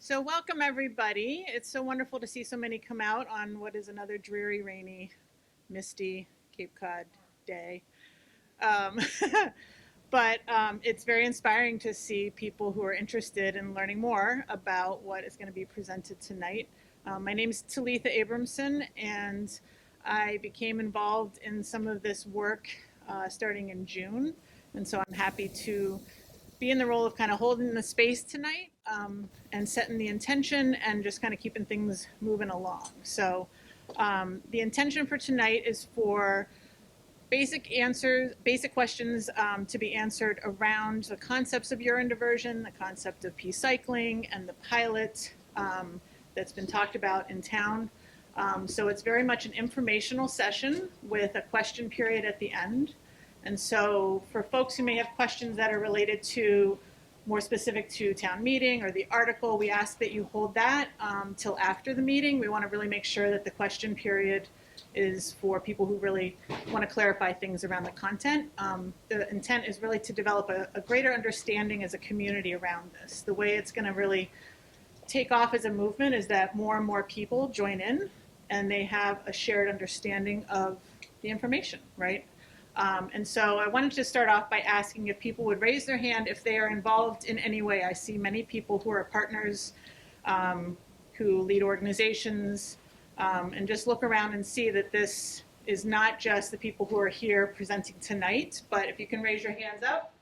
So welcome everybody. It's so wonderful to see so many come out on what is another dreary, rainy, misty Cape Cod day. Um, but it's very inspiring to see people who are interested in learning more about what is going to be presented tonight. My name is Talitha Abramson, and I became involved in some of this work starting in June. And so I'm happy to be in the role of kind of holding the space tonight and setting the intention and just kind of keeping things moving along. So the intention for tonight is for basic questions to be answered around the concepts of urine diversion, the concept of pee cycling, and the pilot that's been talked about in town. So it's very much an informational session with a question period at the end. And so for folks who may have questions that are related to more specific to town meeting or the article, we ask that you hold that till after the meeting. We want to really make sure that the question period is for people who really want to clarify things around the content. The intent is really to develop a greater understanding as a community around this. The way it's going to really take off as a movement is that more and more people join in and they have a shared understanding of the information, right? And so I wanted to start off by asking if people would raise their hand if they are involved in any way. I see many people who are partners, who lead organizations, and just look around and see that this is not just the people who are here presenting tonight, but if you can raise your hands up,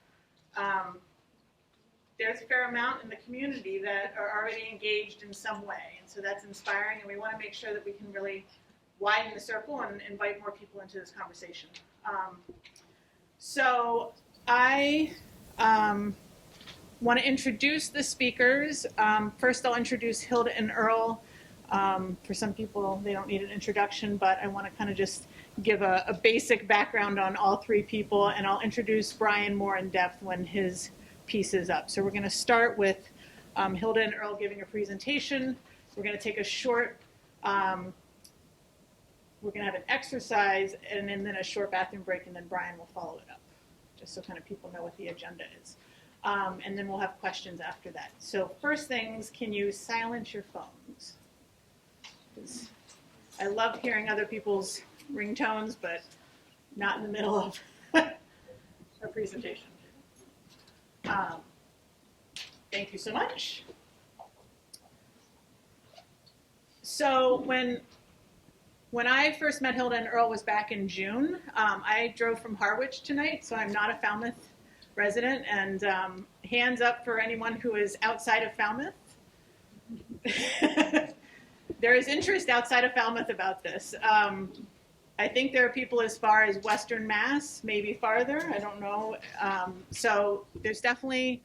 there's a fair amount in the community that are already engaged in some way. And so that's inspiring, and we want to make sure that we can really widen the circle and invite more people into this conversation. So I want to introduce the speakers. First, I'll introduce Hilde and Earle. For some people, they don't need an introduction, but I want to kind of just give a basic background on all three people, and I'll introduce Bryan more in depth when his piece is up. So we're going to start with Hilde and Earle giving a presentation. We're going to take a short we're going to have an exercise and then a short bathroom break, and then Bryan will follow it up, just so kind of people know what the agenda is. And then we'll have questions after that. So first things, can you silence your phones? I love hearing other people's ringtones, but not in the middle of our presentation. Thank you so much. So when I first met Hilde and Earle was back in June. I drove from Harwich tonight, so I'm not a Falmouth resident. And hands up for anyone who is outside of Falmouth. There is interest outside of Falmouth about this. I think there are people as far as Western Mass, maybe farther, I don't know. So there's definitely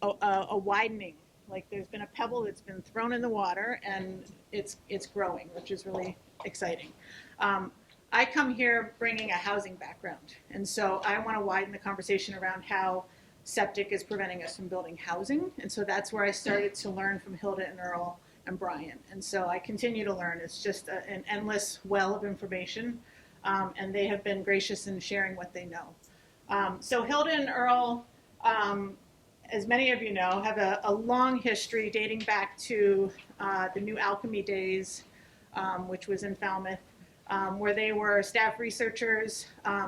a widening. Like there's been a pebble that's been thrown in the water, and it's growing, which is really exciting. I come here bringing a housing background, and so I want to widen the conversation around how septic is preventing us from building housing, and so that's where I started to learn from Hilde and Earle and Bryan, and so I continue to learn. It's just an endless well of information, and they have been gracious in sharing what they know. So Hilde and Earle, as many of you know, have a long history dating back to the New Alchemy days, which was in Falmouth, where they were staff researchers,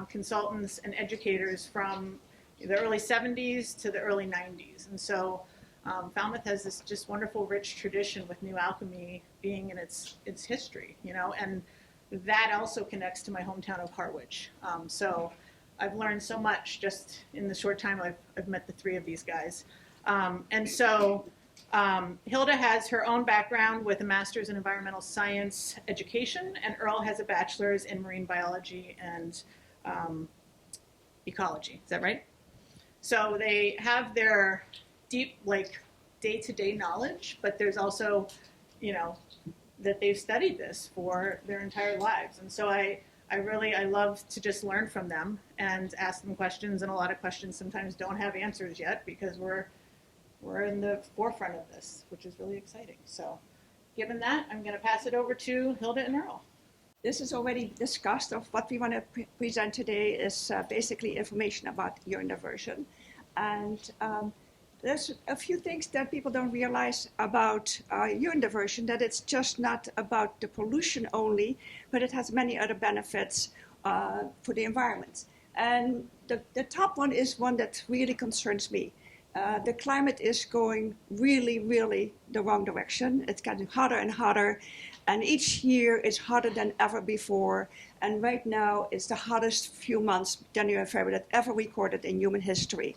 consultants, and educators from the early 70s to the early 90s. And so Falmouth has this just wonderful, rich tradition with New Alchemy being in its history, you know, and that also connects to my hometown of Harwich. So I've learned so much just in the short time I've met the three of these guys. And so Hilde has her own background with a master's in environmental science education, and Earle has a bachelor's in marine biology and ecology. Is that right? So they have their deep, like, day-to-day knowledge, but there's also, you know, that they've studied this for their entire lives. And so I love to just learn from them and ask them questions, and a lot of questions sometimes don't have answers yet because we're in the forefront of this, which is really exciting. So given that, I'm going to pass it over to Hilde and Earle. This is already discussed. Of what we want to present today is basically information about urine diversion. And There's a few things that people don't realize about urine diversion, that it's just not about the pollution only, but it has many other benefits for the environment. And the top one is one that really concerns me. The climate is going really, really the wrong direction. It's getting hotter and hotter, and each year is hotter than ever before. And right now, it's the hottest few months, January and February, that ever recorded in human history.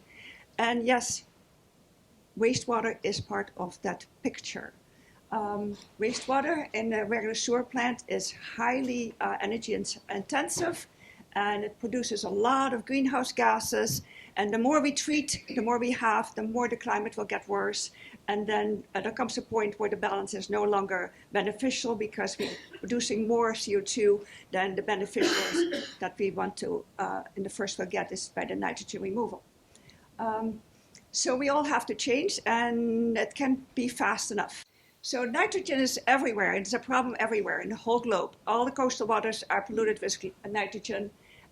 And yes, wastewater is part of that picture. Wastewater in a regular sewer plant is highly energy intensive, and it produces a lot of greenhouse gases. And the more we treat, the more we have, the more the climate will get worse. And then there comes a point where the balance is no longer beneficial because we're producing more CO2 than the beneficials that we want to, in the first place, get is by the nitrogen removal. So we all have to change, and it can't be fast enough. So nitrogen is everywhere. It's a problem everywhere in the whole globe. All the coastal waters are polluted with nitrogen,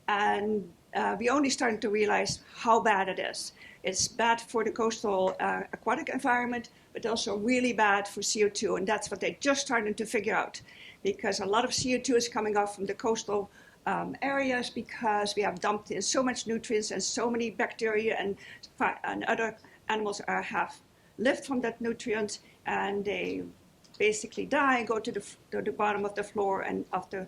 and we only starting to realize how bad it is. It's bad for the coastal aquatic environment, but also really bad for CO2, and that's what they're just starting to figure out, because a lot of CO2 is coming off from the coastal areas because we have dumped in so much nutrients, and so many bacteria and other animals have lived from that nutrient, and they basically die and go to the bottom of the floor and of the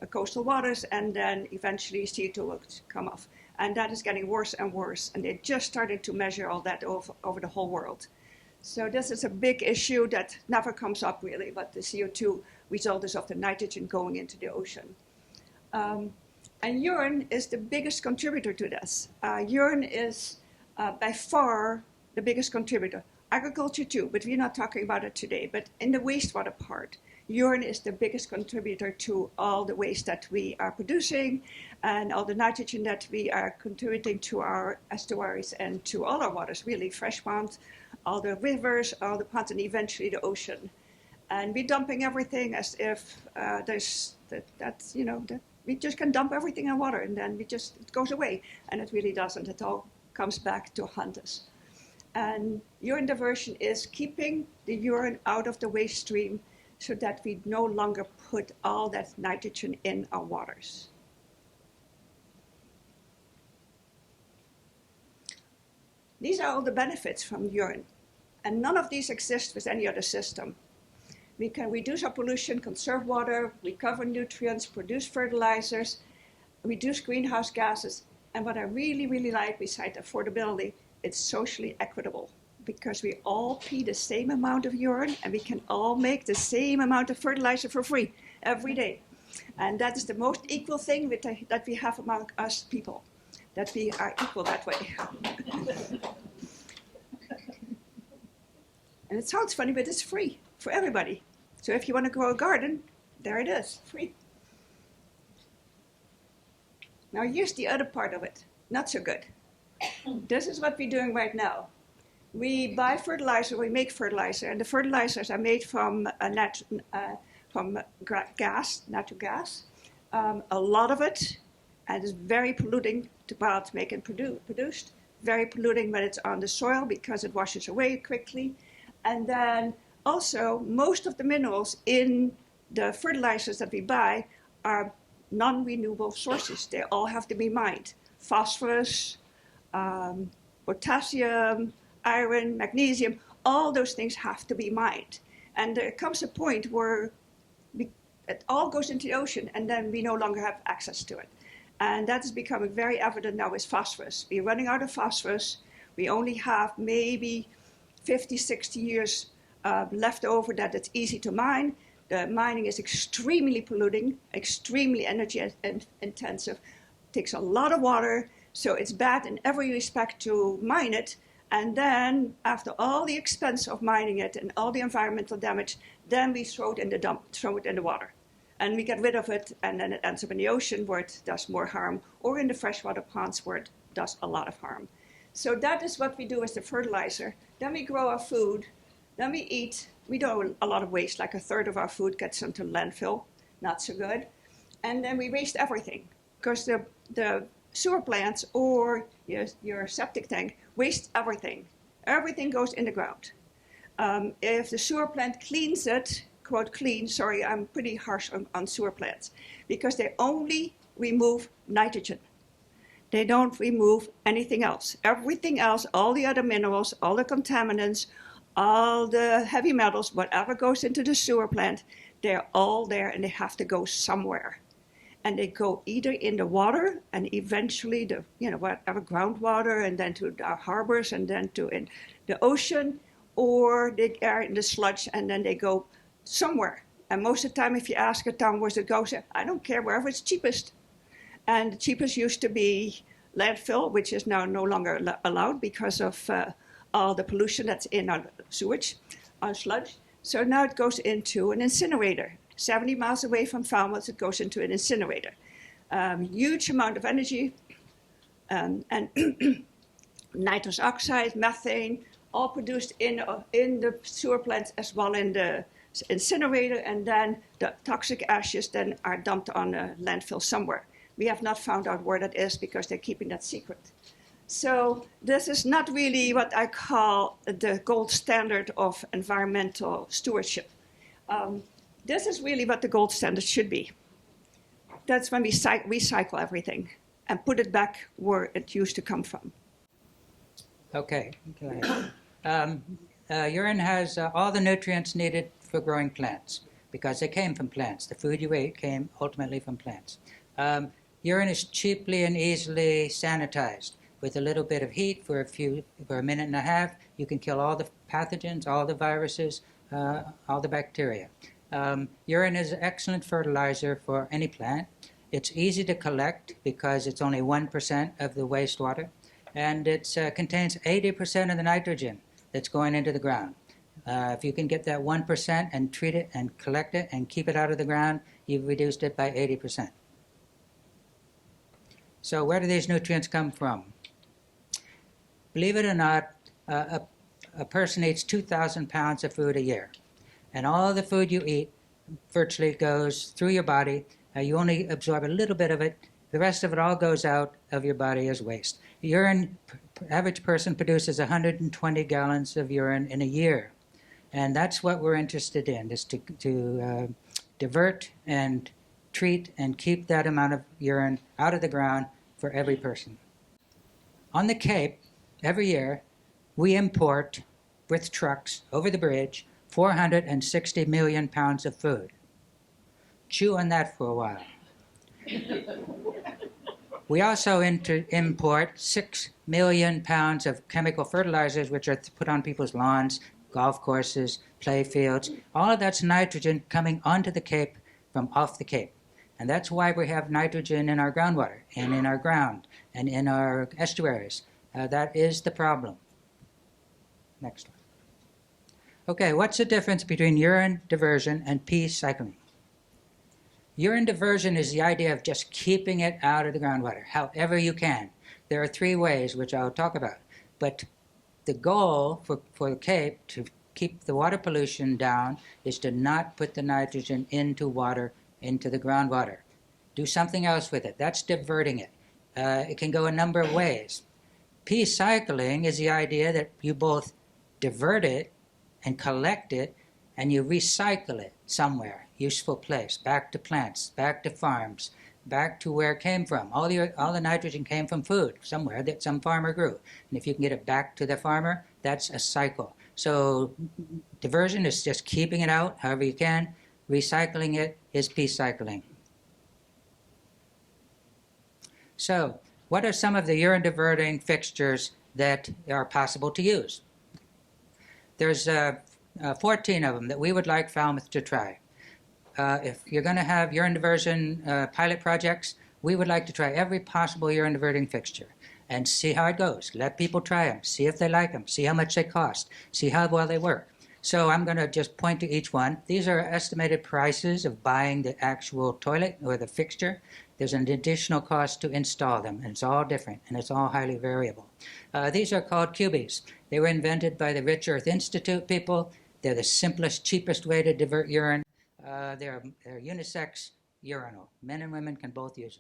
coastal waters, and then eventually CO2 will come off. And that is getting worse and worse, and they're just starting to measure all that over the whole world. So this is a big issue that never comes up really, but the CO2 result is of the nitrogen going into the ocean. And urine is the biggest contributor to this. Urine is by far the biggest contributor. Agriculture too, but we're not talking about it today. But in the wastewater part, urine is the biggest contributor to all the waste that we are producing and all the nitrogen that we are contributing to our estuaries and to all our waters, really, fresh ponds, all the rivers, all the ponds, and eventually the ocean. And we're dumping everything as if we just can dump everything in water, and then it goes away. And it really doesn't. It all comes back to haunt us. And urine diversion is keeping the urine out of the waste stream so that we no longer put all that nitrogen in our waters. These are all the benefits from urine, and none of these exist with any other system. We can reduce our pollution, conserve water, recover nutrients, produce fertilizers, reduce greenhouse gases, and what I really, really like besides affordability, it's socially equitable, because we all pee the same amount of urine and we can all make the same amount of fertilizer for free every day. And that is the most equal thing that we have among us people, that we are equal that way. And it sounds funny, but it's free for everybody. So if you want to grow a garden, there it is, free. Now here's the other part of it, not so good. This is what we're doing right now. We buy fertilizer, we make fertilizer, and the fertilizers are made from gas, natural gas. A lot of it, and it's very polluting to make it produced. Very polluting when it's on the soil because it washes away quickly. And then also, most of the minerals in the fertilizers that we buy are non-renewable sources. They all have to be mined. Phosphorus, potassium, iron, magnesium, all those things have to be mined. And there comes a point where it all goes into the ocean, and then we no longer have access to it. And that is becoming very evident now with phosphorus. We're running out of phosphorus. We only have maybe 50, 60 years left over that it's easy to mine. The mining is extremely polluting, extremely energy intensive, takes a lot of water, so it's bad in every respect to mine it. And then after all the expense of mining it and all the environmental damage, then we throw it in the dump, throw it in the water. And we get rid of it, and then it ends up in the ocean where it does more harm, or in the freshwater ponds where it does a lot of harm. So that is what we do as the fertilizer. Then we grow our food, then we eat. We do a lot of waste, like a third of our food gets into landfill, not so good. And then we waste everything, because the sewer plants or your septic tank waste everything. Everything goes in the ground. If the sewer plant cleans it, quote clean, sorry, I'm pretty harsh on sewer plants, because they only remove nitrogen. They don't remove anything else. Everything else, all the other minerals, all the contaminants, all the heavy metals, whatever goes into the sewer plant, they're all there and they have to go somewhere. And they go either in the water and eventually the, whatever groundwater, and then to our harbors, and then to in the ocean, or they are in the sludge and then they go somewhere. And most of the time, if you ask a town where it goes, I don't care, wherever it's cheapest. And the cheapest used to be landfill, which is now no longer allowed because of all the pollution that's in our sewage, our sludge. So now it goes into an incinerator. 70 miles away from Falmouth, it goes into an incinerator. Huge amount of energy and nitrous oxide, methane, all produced in the sewer plants as well in the incinerator, and then the toxic ashes then are dumped on a landfill somewhere. We have not found out where that is because they're keeping that secret. So this is not really what I call the gold standard of environmental stewardship. This is really what the gold standard should be. That's when we recycle everything and put it back where it used to come from. Okay, go ahead. Urine has all the nutrients needed for growing plants because they came from plants. The food you ate came ultimately from plants. Urine is cheaply and easily sanitized. With a little bit of heat for a minute and a half, you can kill all the pathogens, all the viruses, all the bacteria. Urine is an excellent fertilizer for any plant. It's easy to collect because it's only 1% of the wastewater, and it contains 80% of the nitrogen that's going into the ground. If you can get that 1% and treat it and collect it and keep it out of the ground, you've reduced it by 80%. So where do these nutrients come from? Believe it or not, a person eats 2,000 pounds of food a year. And all the food you eat virtually goes through your body. You only absorb a little bit of it. The rest of it all goes out of your body as waste. Urine, average person produces 120 gallons of urine in a year. And that's what we're interested in, is to divert and treat and keep that amount of urine out of the ground for every person. On the Cape, every year, we import with trucks over the bridge 460 million pounds of food. Chew on that for a while. We also import 6 million pounds of chemical fertilizers, which are put on people's lawns, golf courses, play fields. All of that's nitrogen coming onto the Cape from off the Cape. And that's why we have nitrogen in our groundwater and in our ground and in our estuaries. That is the problem. Next one. Okay, what's the difference between urine diversion and pee cycling? Urine diversion is the idea of just keeping it out of the groundwater, however you can. There are 3 ways, which I'll talk about. But the goal for the Cape to keep the water pollution down is to not put the nitrogen into water, into the groundwater. Do something else with it. That's diverting it. It can go a number of ways. Pee cycling is the idea that you both divert it and collect it, and you recycle it somewhere, useful place, back to plants, back to farms, back to where it came from. All the nitrogen came from food somewhere that some farmer grew. And if you can get it back to the farmer, that's a cycle. So diversion is just keeping it out however you can. Recycling it is pee cycling. So what are some of the urine diverting fixtures that are possible to use? There's 14 of them that we would like Falmouth to try. If you're going to have urine diversion pilot projects, we would like to try every possible urine diverting fixture and see how it goes. Let people try them, see if they like them, see how much they cost, see how well they work. So I'm going to just point to each one. These are estimated prices of buying the actual toilet or the fixture. There's an additional cost to install them, and it's all different, and it's all highly variable. These are called cubies. They were invented by the Rich Earth Institute people. They're the simplest, cheapest way to divert urine. They're unisex urinal. Men and women can both use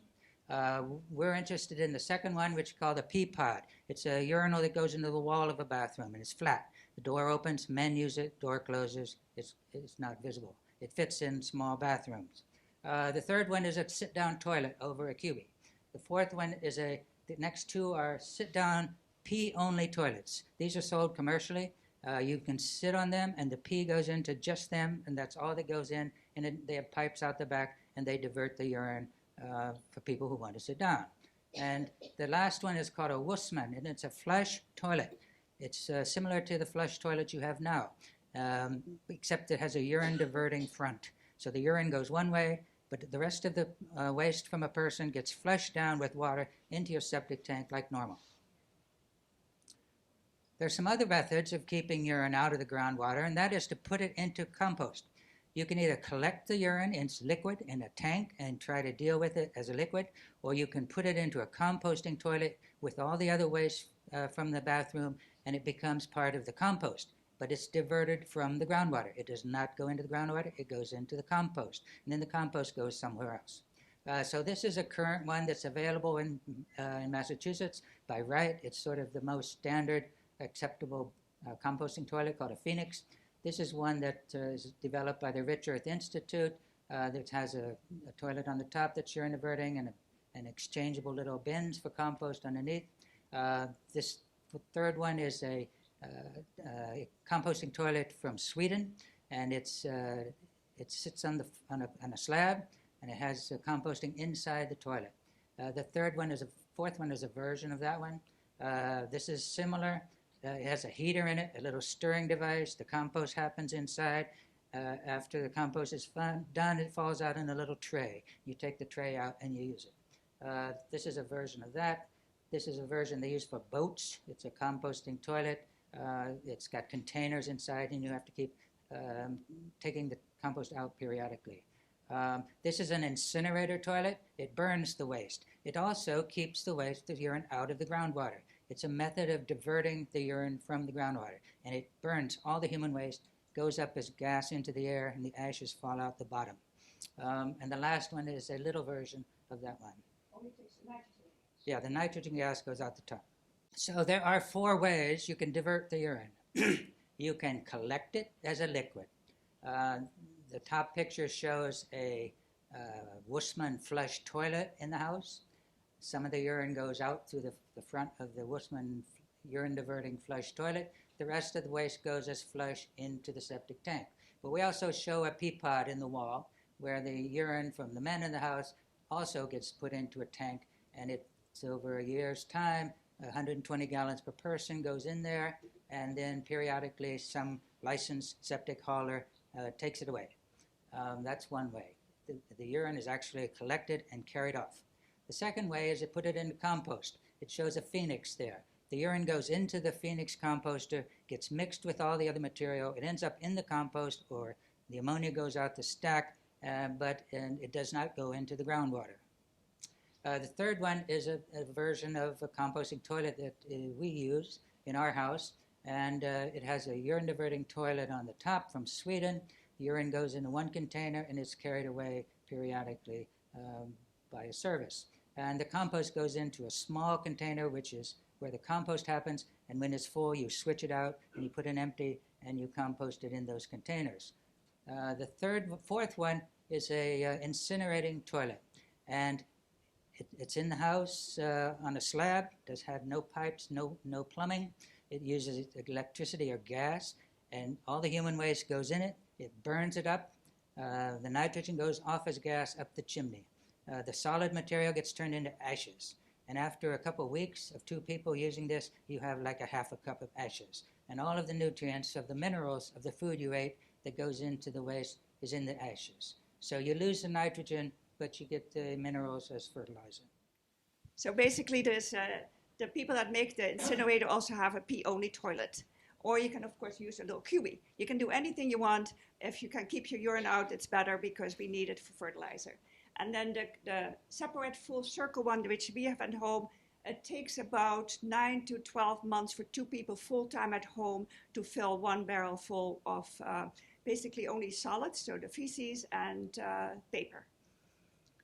We're interested in the second one, which is called a pee pod. It's a urinal that goes into the wall of a bathroom, and it's flat. The door opens, men use it, door closes, it's not visible. It fits in small bathrooms. The third one is a sit-down toilet over a cubby. The fourth one is the next two are sit-down pee-only toilets. These are sold commercially. You can sit on them, and the pee goes into just them, and that's all that goes in, and they have pipes out the back, and they divert the urine for people who want to sit down. And the last one is called a Wussmann, and it's a flush toilet. It's similar to the flush toilet you have now, except it has a urine diverting front. So the urine goes one way, but the rest of the waste from a person gets flushed down with water into your septic tank like normal. There's some other methods of keeping urine out of the groundwater, and that is to put it into compost. You can either collect the urine in liquid in a tank and try to deal with it as a liquid, or you can put it into a composting toilet with all the other waste from the bathroom, and it becomes part of the compost. But it's diverted from the groundwater. It does not go into the groundwater, it goes into the compost, and then the compost goes somewhere else. So this is a current one that's available in Massachusetts by right. It's sort of the most standard acceptable composting toilet called a Phoenix. This is one that is developed by the Rich Earth Institute that has a toilet on the top that's urine diverting and exchangeable little bins for compost underneath. This third one is a composting toilet from Sweden, and it sits on a slab, and it has composting inside the toilet. The fourth one is a version of that one. This is similar. It has a heater in it, a little stirring device. The compost happens inside. After the compost is done, it falls out in a little tray. You take the tray out and you use it. This is a version of that. This is a version they use for boats. It's a composting toilet. It's got containers inside, and you have to keep taking the compost out periodically. This is an incinerator toilet. It burns the waste. It also keeps the waste, the urine, out of the groundwater. It's a method of diverting the urine from the groundwater, and it burns all the human waste, goes up as gas into the air, and the ashes fall out the bottom. And the last one is a little version of that one. Only takes the nitrogen. Yeah, the nitrogen gas goes out the top. So there are 4 ways you can divert the urine. You can collect it as a liquid. The top picture shows a Wussmann flush toilet in the house. Some of the urine goes out through the front of the Wussmann urine diverting flush toilet. The rest of the waste goes as flush into the septic tank. But we also show a pee pod in the wall where the urine from the men in the house also gets put into a tank, and it's over a year's time, 120 gallons per person goes in there, and then periodically some licensed septic hauler takes it away. That's one way. The urine is actually collected and carried off. The second way is to put it into compost. It shows a Phoenix there. The urine goes into the Phoenix composter, gets mixed with all the other material. It ends up in the compost, or the ammonia goes out the stack, but it does not go into the groundwater. The third one is a version of a composting toilet that we use in our house, and it has a urine diverting toilet on the top from Sweden. The urine goes into one container and it's carried away periodically by a service. And the compost goes into a small container, which is where the compost happens, and when it's full, you switch it out and you put in empty and you compost it in those containers. The fourth one is a incinerating toilet, and it's in the house on a slab. Does have no pipes, no plumbing. It uses electricity or gas, and all the human waste goes in it. It burns it up. The nitrogen goes off as gas up the chimney. The solid material gets turned into ashes. And after a couple of weeks of 2 people using this, you have like a half a cup of ashes. And all of the nutrients of the minerals of the food you ate that goes into the waste is in the ashes. So you lose the nitrogen, but you get the minerals as fertilizer. So basically, there's the people that make the incinerator also have a pee-only toilet. Or you can, of course, use a little cubby. You can do anything you want. If you can keep your urine out, it's better because we need it for fertilizer. And then the separate full circle one, which we have at home, it takes about 9 to 12 months for 2 people full-time at home to fill 1 barrel full of basically only solids, so the feces and paper.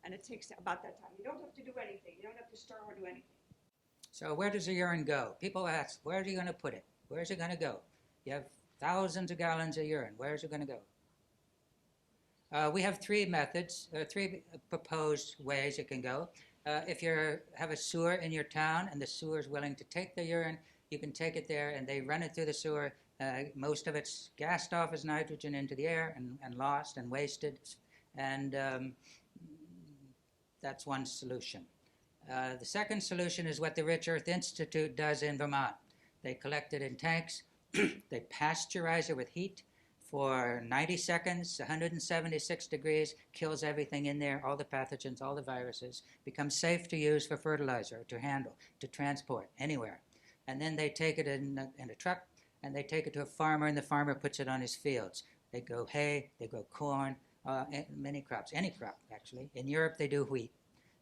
And it takes about that time. You don't have to do anything. You don't have to stir or do anything. So where does the urine go? People ask, where are you going to put it? Where's it going to go? You have thousands of gallons of urine. Where's it going to go? We have three methods, three proposed ways it can go. If you have a sewer in your town and the sewer is willing to take the urine, you can take it there and they run it through the sewer. Most of it's gassed off as nitrogen into the air and lost and wasted. And that's one solution. The second solution is what the Rich Earth Institute does in Vermont. They collect it in tanks, they pasteurize it with heat for 90 seconds, 176 degrees, kills everything in there, all the pathogens, all the viruses, becomes safe to use for fertilizer, to handle, to transport, anywhere. And then they take it in a truck, and they take it to a farmer, and the farmer puts it on his fields. They grow hay, they grow corn, many crops, any crop, actually. In Europe, they do wheat.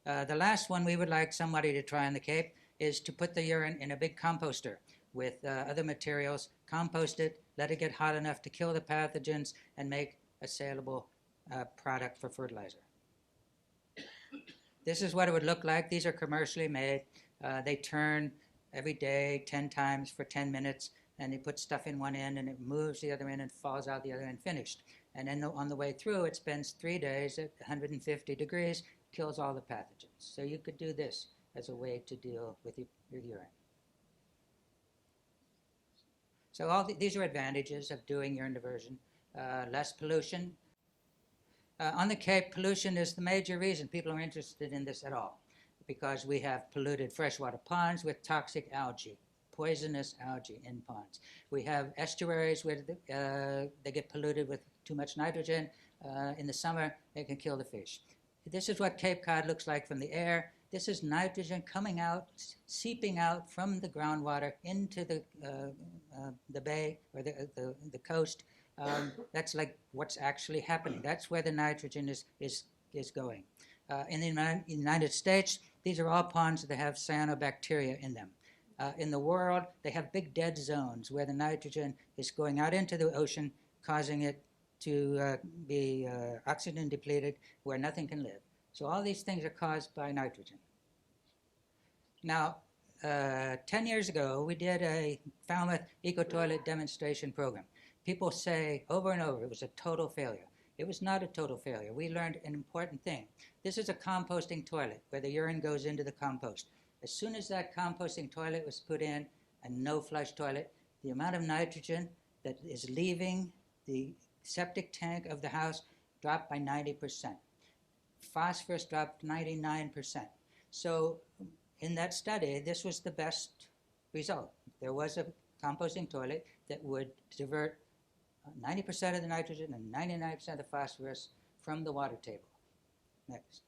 The last one we would like somebody to try on the Cape is to put the urine in a big composter with other materials, compost it, let it get hot enough to kill the pathogens, and make a saleable product for fertilizer. This is what it would look like. These are commercially made. They turn every day 10 times for 10 minutes, and they put stuff in one end, and it moves the other end and falls out the other end finished. And then on the way through, it spends 3 days at 150 degrees, kills all the pathogens. So you could do this as a way to deal with your urine. So these are advantages of doing urine diversion. Less pollution. On the Cape, pollution is the major reason people are interested in this at all, because we have polluted freshwater ponds with toxic algae, poisonous algae in ponds. We have estuaries where they get polluted with too much nitrogen. In the summer, they can kill the fish. This is what Cape Cod looks like from the air. This is nitrogen coming out, seeping out from the groundwater into the bay or the coast. That's like what's actually happening. That's where the nitrogen is going. In the United States, these are all ponds that have cyanobacteria in them. In the world, they have big dead zones where the nitrogen is going out into the ocean, causing it to be oxygen depleted, where nothing can live. So all these things are caused by nitrogen. Now, 10 years ago, we did a Falmouth ecotoilet demonstration program. People say over and over it was a total failure. It was not a total failure. We learned an important thing. This is a composting toilet where the urine goes into the compost. As soon as that composting toilet was put in, a no-flush toilet, the amount of nitrogen that is leaving the septic tank of the house dropped by 90%. Phosphorus dropped 99%. So in that study, this was the best result. There was a composting toilet that would divert 90% of the nitrogen and 99% of the phosphorus from the water table. Next.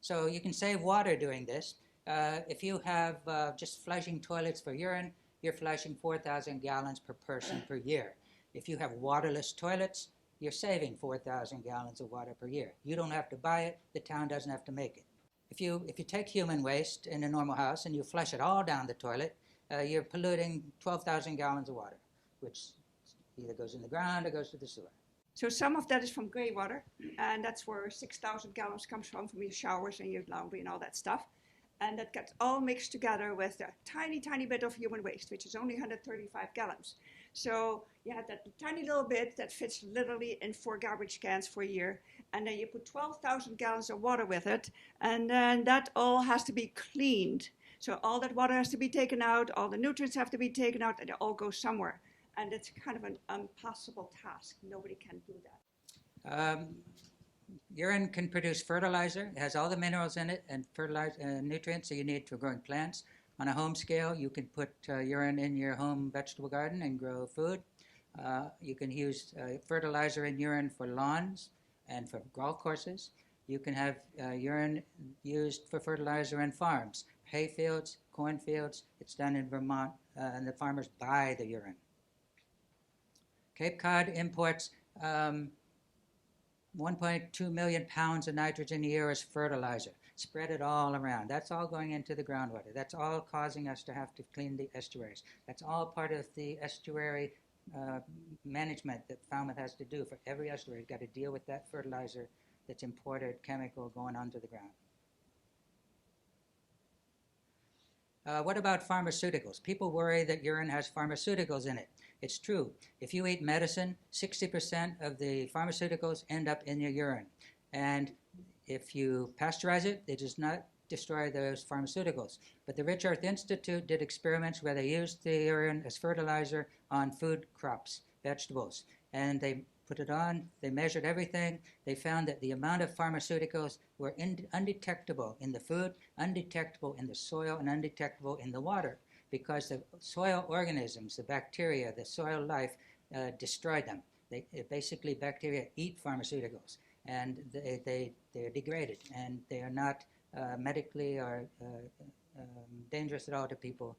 So you can save water doing this. If you have just flushing toilets for urine, you're flushing 4,000 gallons per person per year. If you have waterless toilets, you're saving 4,000 gallons of water per year. You don't have to buy it. The town doesn't have to make it. If you take human waste in a normal house and you flush it all down the toilet, you're polluting 12,000 gallons of water, which either goes in the ground or goes to the sewer. So some of that is from gray water, and that's where 6,000 gallons comes from your showers and your laundry and all that stuff. And that gets all mixed together with a tiny, tiny bit of human waste, which is only 135 gallons. So you have that tiny little bit that fits literally in 4 garbage cans for a year. And then you put 12,000 gallons of water with it. And then that all has to be cleaned. So all that water has to be taken out, all the nutrients have to be taken out, and it all goes somewhere. And it's kind of an impossible task. Nobody can do that. Urine can produce fertilizer. It has all the minerals in it and nutrients that you need for growing plants. On a home scale, you can put urine in your home vegetable garden and grow food. You can use fertilizer in urine for lawns and for golf courses. You can have urine used for fertilizer in farms, hay fields, cornfields. It's done in Vermont, and the farmers buy the urine. Cape Cod imports 1.2 million pounds of nitrogen a year as fertilizer. Spread it all around. That's all going into the groundwater. That's all causing us to have to clean the estuaries. That's all part of the estuary management that Falmouth has to do for every estuary. You've got to deal with that fertilizer that's imported chemical going onto the ground. What about pharmaceuticals? People worry that urine has pharmaceuticals in it. It's true. If you eat medicine, 60% of the pharmaceuticals end up in your urine. And if you pasteurize it, it does not destroy those pharmaceuticals. But the Rich Earth Institute did experiments where they used the urine as fertilizer on food crops, vegetables. And they put it on, they measured everything. They found that the amount of pharmaceuticals were undetectable in the food, undetectable in the soil, and undetectable in the water, because the soil organisms, the bacteria, the soil life, destroyed them. Basically, bacteria eat pharmaceuticals, and they're degraded, and they are not medically or dangerous at all to people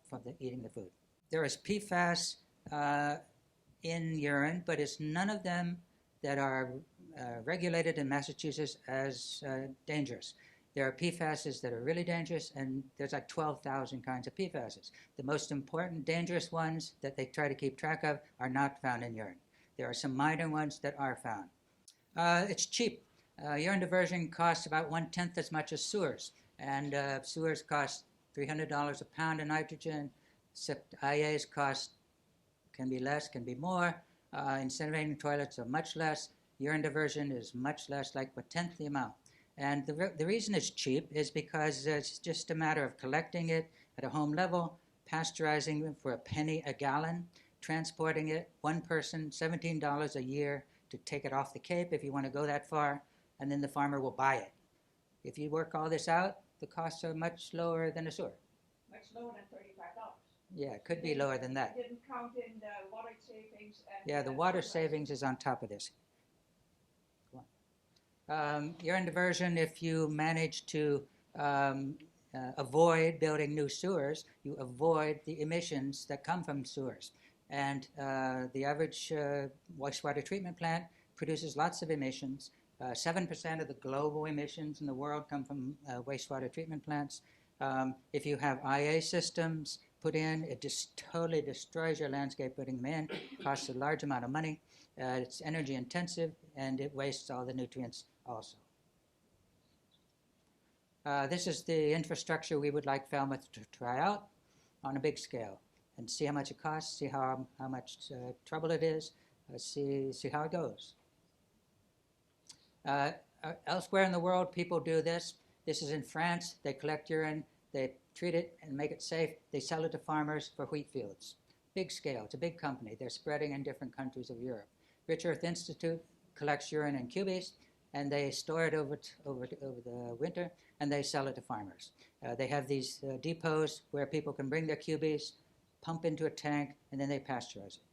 from eating the food. There is PFAS in urine, but it's none of them that are regulated in Massachusetts as dangerous. There are PFASs that are really dangerous, and there's like 12,000 kinds of PFASs. The most important dangerous ones that they try to keep track of are not found in urine. There are some minor ones that are found. It's cheap. Urine diversion costs about 1/10 as much as sewers, and sewers cost $300 a pound of nitrogen. IAs cost, can be less, can be more. Incinerating toilets are much less. Urine diversion is much less, like 1/10 the amount. And the reason it's cheap is because it's just a matter of collecting it at a home level, pasteurizing it for $0.01 a gallon, transporting it, one person, $17 a year to take it off the Cape if you want to go that far, and then the farmer will buy it. If you work all this out, the costs are much lower than a sewer. Much lower than $35. Yeah, it could be lower than that. Didn't count in the water savings. And yeah, the water savings is on top of this. Urine diversion, if you manage to avoid building new sewers, you avoid the emissions that come from sewers. And the average wastewater treatment plant produces lots of emissions. 7% of the global emissions in the world come from wastewater treatment plants. If you have IA systems put in, it just totally destroys your landscape putting them in. It costs a large amount of money. It's energy intensive, and it wastes all the nutrients also. This is the infrastructure we would like Falmouth to try out on a big scale and see how much it costs, see how much trouble it is, see how it goes. Elsewhere in the world, people do this. This is in France. They collect urine, they treat it and make it safe. They sell it to farmers for wheat fields. Big scale. It's a big company. They're spreading in different countries of Europe. Rich Earth Institute collects urine in cubies, and they store it over the winter, and they sell it to farmers. They have these depots where people can bring their cubies, pump into a tank, and then they pasteurize it.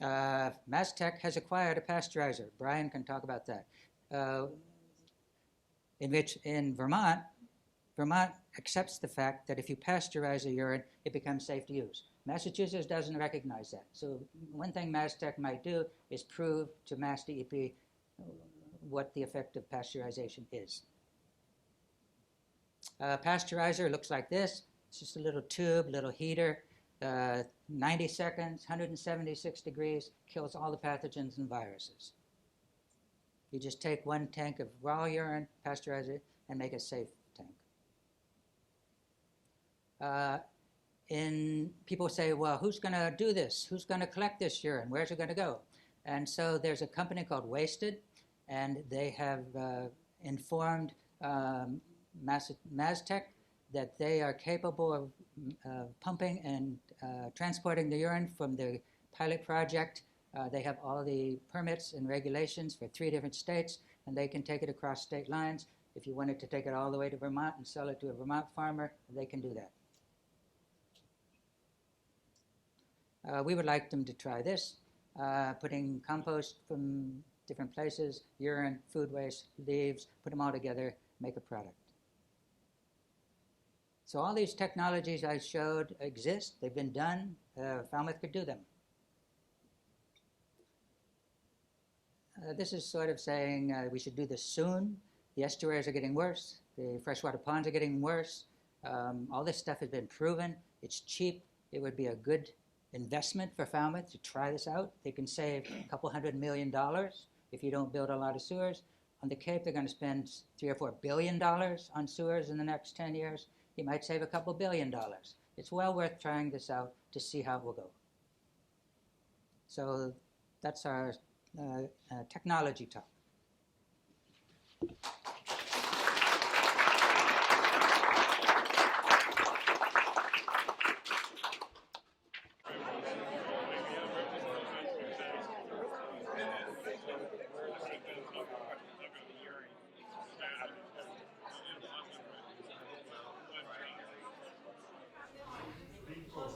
MASSTC has acquired a pasteurizer. Bryan can talk about that. In Vermont accepts the fact that if you pasteurize a urine, it becomes safe to use. Massachusetts doesn't recognize that. So one thing MASSTC might do is prove to MassDEP what the effect of pasteurization is. Pasteurizer looks like this. It's just a little tube, little heater. 90 seconds, 176 degrees, kills all the pathogens and viruses. You just take one tank of raw urine, pasteurize it, and make a safe tank. People say, well, who's going to do this? Who's going to collect this urine? Where's it going to go? And so there's a company called Wasted, and they have informed MASSTC that they are capable of pumping and transporting the urine from the pilot project. They have all the permits and regulations for 3 different states, and they can take it across state lines. If you wanted to take it all the way to Vermont and sell it to a Vermont farmer, they can do that. We would like them to try this, putting compost from different places, urine, food waste, leaves, put them all together, make a product. So all these technologies I showed exist. They've been done. Falmouth could do them. This is sort of saying we should do this soon. The estuaries are getting worse. The freshwater ponds are getting worse. All this stuff has been proven. It's cheap. It would be a good investment for Falmouth to try this out. They can save a couple $100 million if you don't build a lot of sewers. On the Cape, they're going to spend $3 or $4 billion on sewers in the next 10 years. You might save a couple $1 billion. It's well worth trying this out to see how it will go. So that's our technology talk.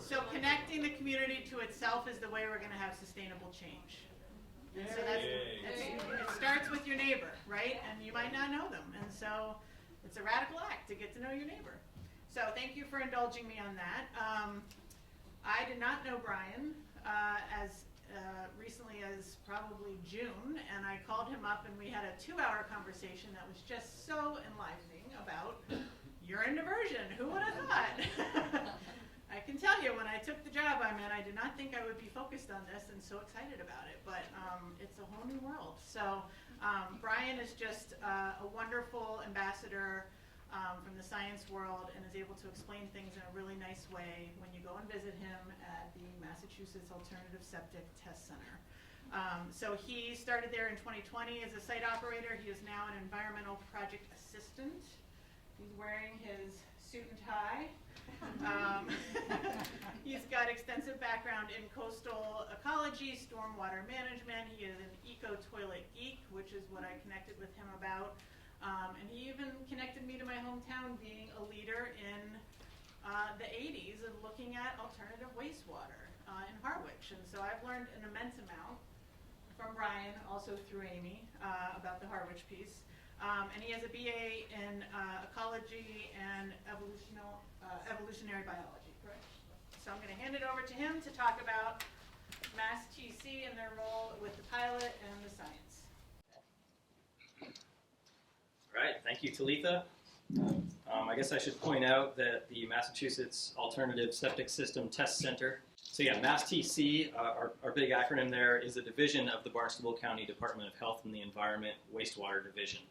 So connecting the community to itself is the way we're going to have sustainable change. And so it starts with your neighbor, right? And you might not know them. And so it's a radical act to get to know your neighbor. So thank you for indulging me on that. I did not know Bryan as recently as probably June, and I called him up and we had a 2-hour conversation that was just so enlivening about urine diversion. Who would have thought? I can tell you, when I took the job I'm in, I did not think I would be focused on this and so excited about it, but it's a whole new world. So Bryan is just a wonderful ambassador from the science world and is able to explain things in a really nice way when you go and visit him at the Massachusetts Alternative Septic Test Center. So he started there in 2020 as a site operator. He is now an environmental project assistant. He's wearing his suit and tie. He's got extensive background in coastal ecology, stormwater management. He is an ecotoilet geek, which is what I connected with him about. And he even connected me to my hometown, being a leader in the 80s of looking at alternative wastewater in Harwich. And so I've learned an immense amount from Bryan, also through Amy, about the Harwich piece. And he has a BA in ecology and evolutionary biology, correct? So I'm going to hand it over to him to talk about MASSTC and their role with the pilot and the science. All right, thank you, Talitha. I guess I should point out that the Massachusetts Alternative Septic System Test Center, so yeah, MASSTC, our big acronym there, is a division of the Barnstable County Department of Health and the Environment Wastewater Division.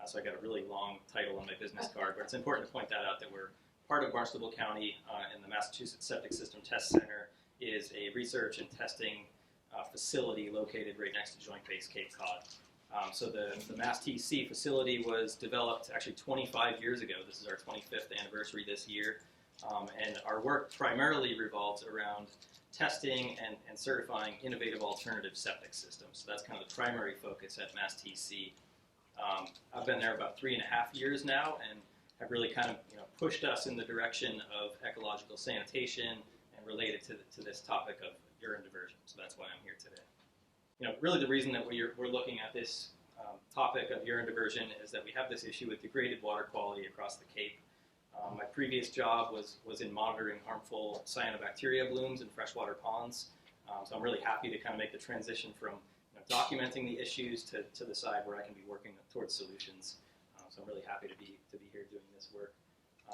So I got a really long title on my business card, but it's important to point that out that we're part of Barnstable County, and the Massachusetts Septic System Test Center is a research and testing facility located right next to Joint Base Cape Cod. So the MASSTC facility was developed actually 25 years ago. This is our 25th anniversary this year. And our work primarily revolves around testing and certifying innovative alternative septic systems. So that's kind of the primary focus at MASSTC. I've been there about 3.5 years now and have really kind of pushed us in the direction of ecological sanitation and related to this topic of urine diversion. So that's why I'm here today. Really the reason that we're looking at this topic of urine diversion is that we have this issue with degraded water quality across the Cape. My previous job was in monitoring harmful cyanobacteria blooms in freshwater ponds. So I'm really happy to kind of make the transition from documenting the issues to the side where I can be working towards solutions. So I'm really happy to be here doing this work.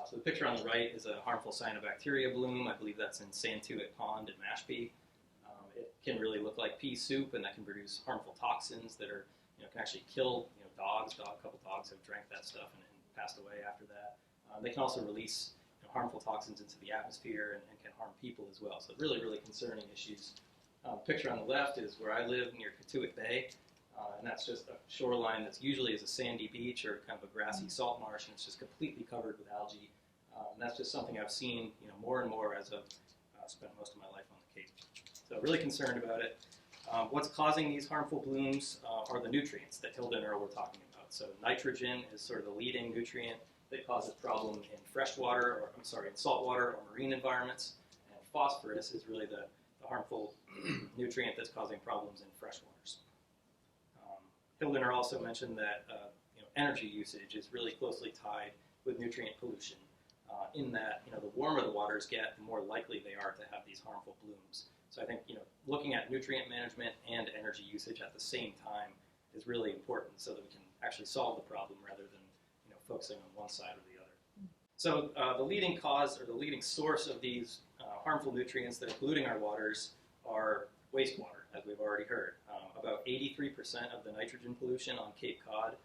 So the picture on the right is a harmful cyanobacteria bloom. I believe that's in Santuit Pond in Mashpee. It can really look like pea soup, and that can produce harmful toxins that are, can actually kill, dogs. A couple dogs have drank that stuff and passed away after that. They can also release harmful toxins into the atmosphere and can harm people as well. So really, really concerning issues. The picture on the left is where I live near Cotuit Bay, and that's just a shoreline that's usually is a sandy beach or kind of a grassy salt marsh, and it's just completely covered with algae. And that's just something I've seen, more and more as I've spent most of my life on the Cape. So really concerned about it. What's causing these harmful blooms are the nutrients that Hilde and Earle were talking about. So nitrogen is sort of the leading nutrient that causes problem in saltwater or marine environments. And phosphorus is really the harmful nutrient that's causing problems in freshwaters. Hilde and Earle also mentioned that energy usage is really closely tied with nutrient pollution. In that, the warmer the waters get, the more likely they are to have these harmful blooms. So I think, looking at nutrient management and energy usage at the same time is really important so that we can actually solve the problem rather than, focusing on one side or the other. So the leading cause or the leading source of these harmful nutrients that are polluting our waters are wastewater, as we've already heard. About 83% of the nitrogen pollution on Cape Cod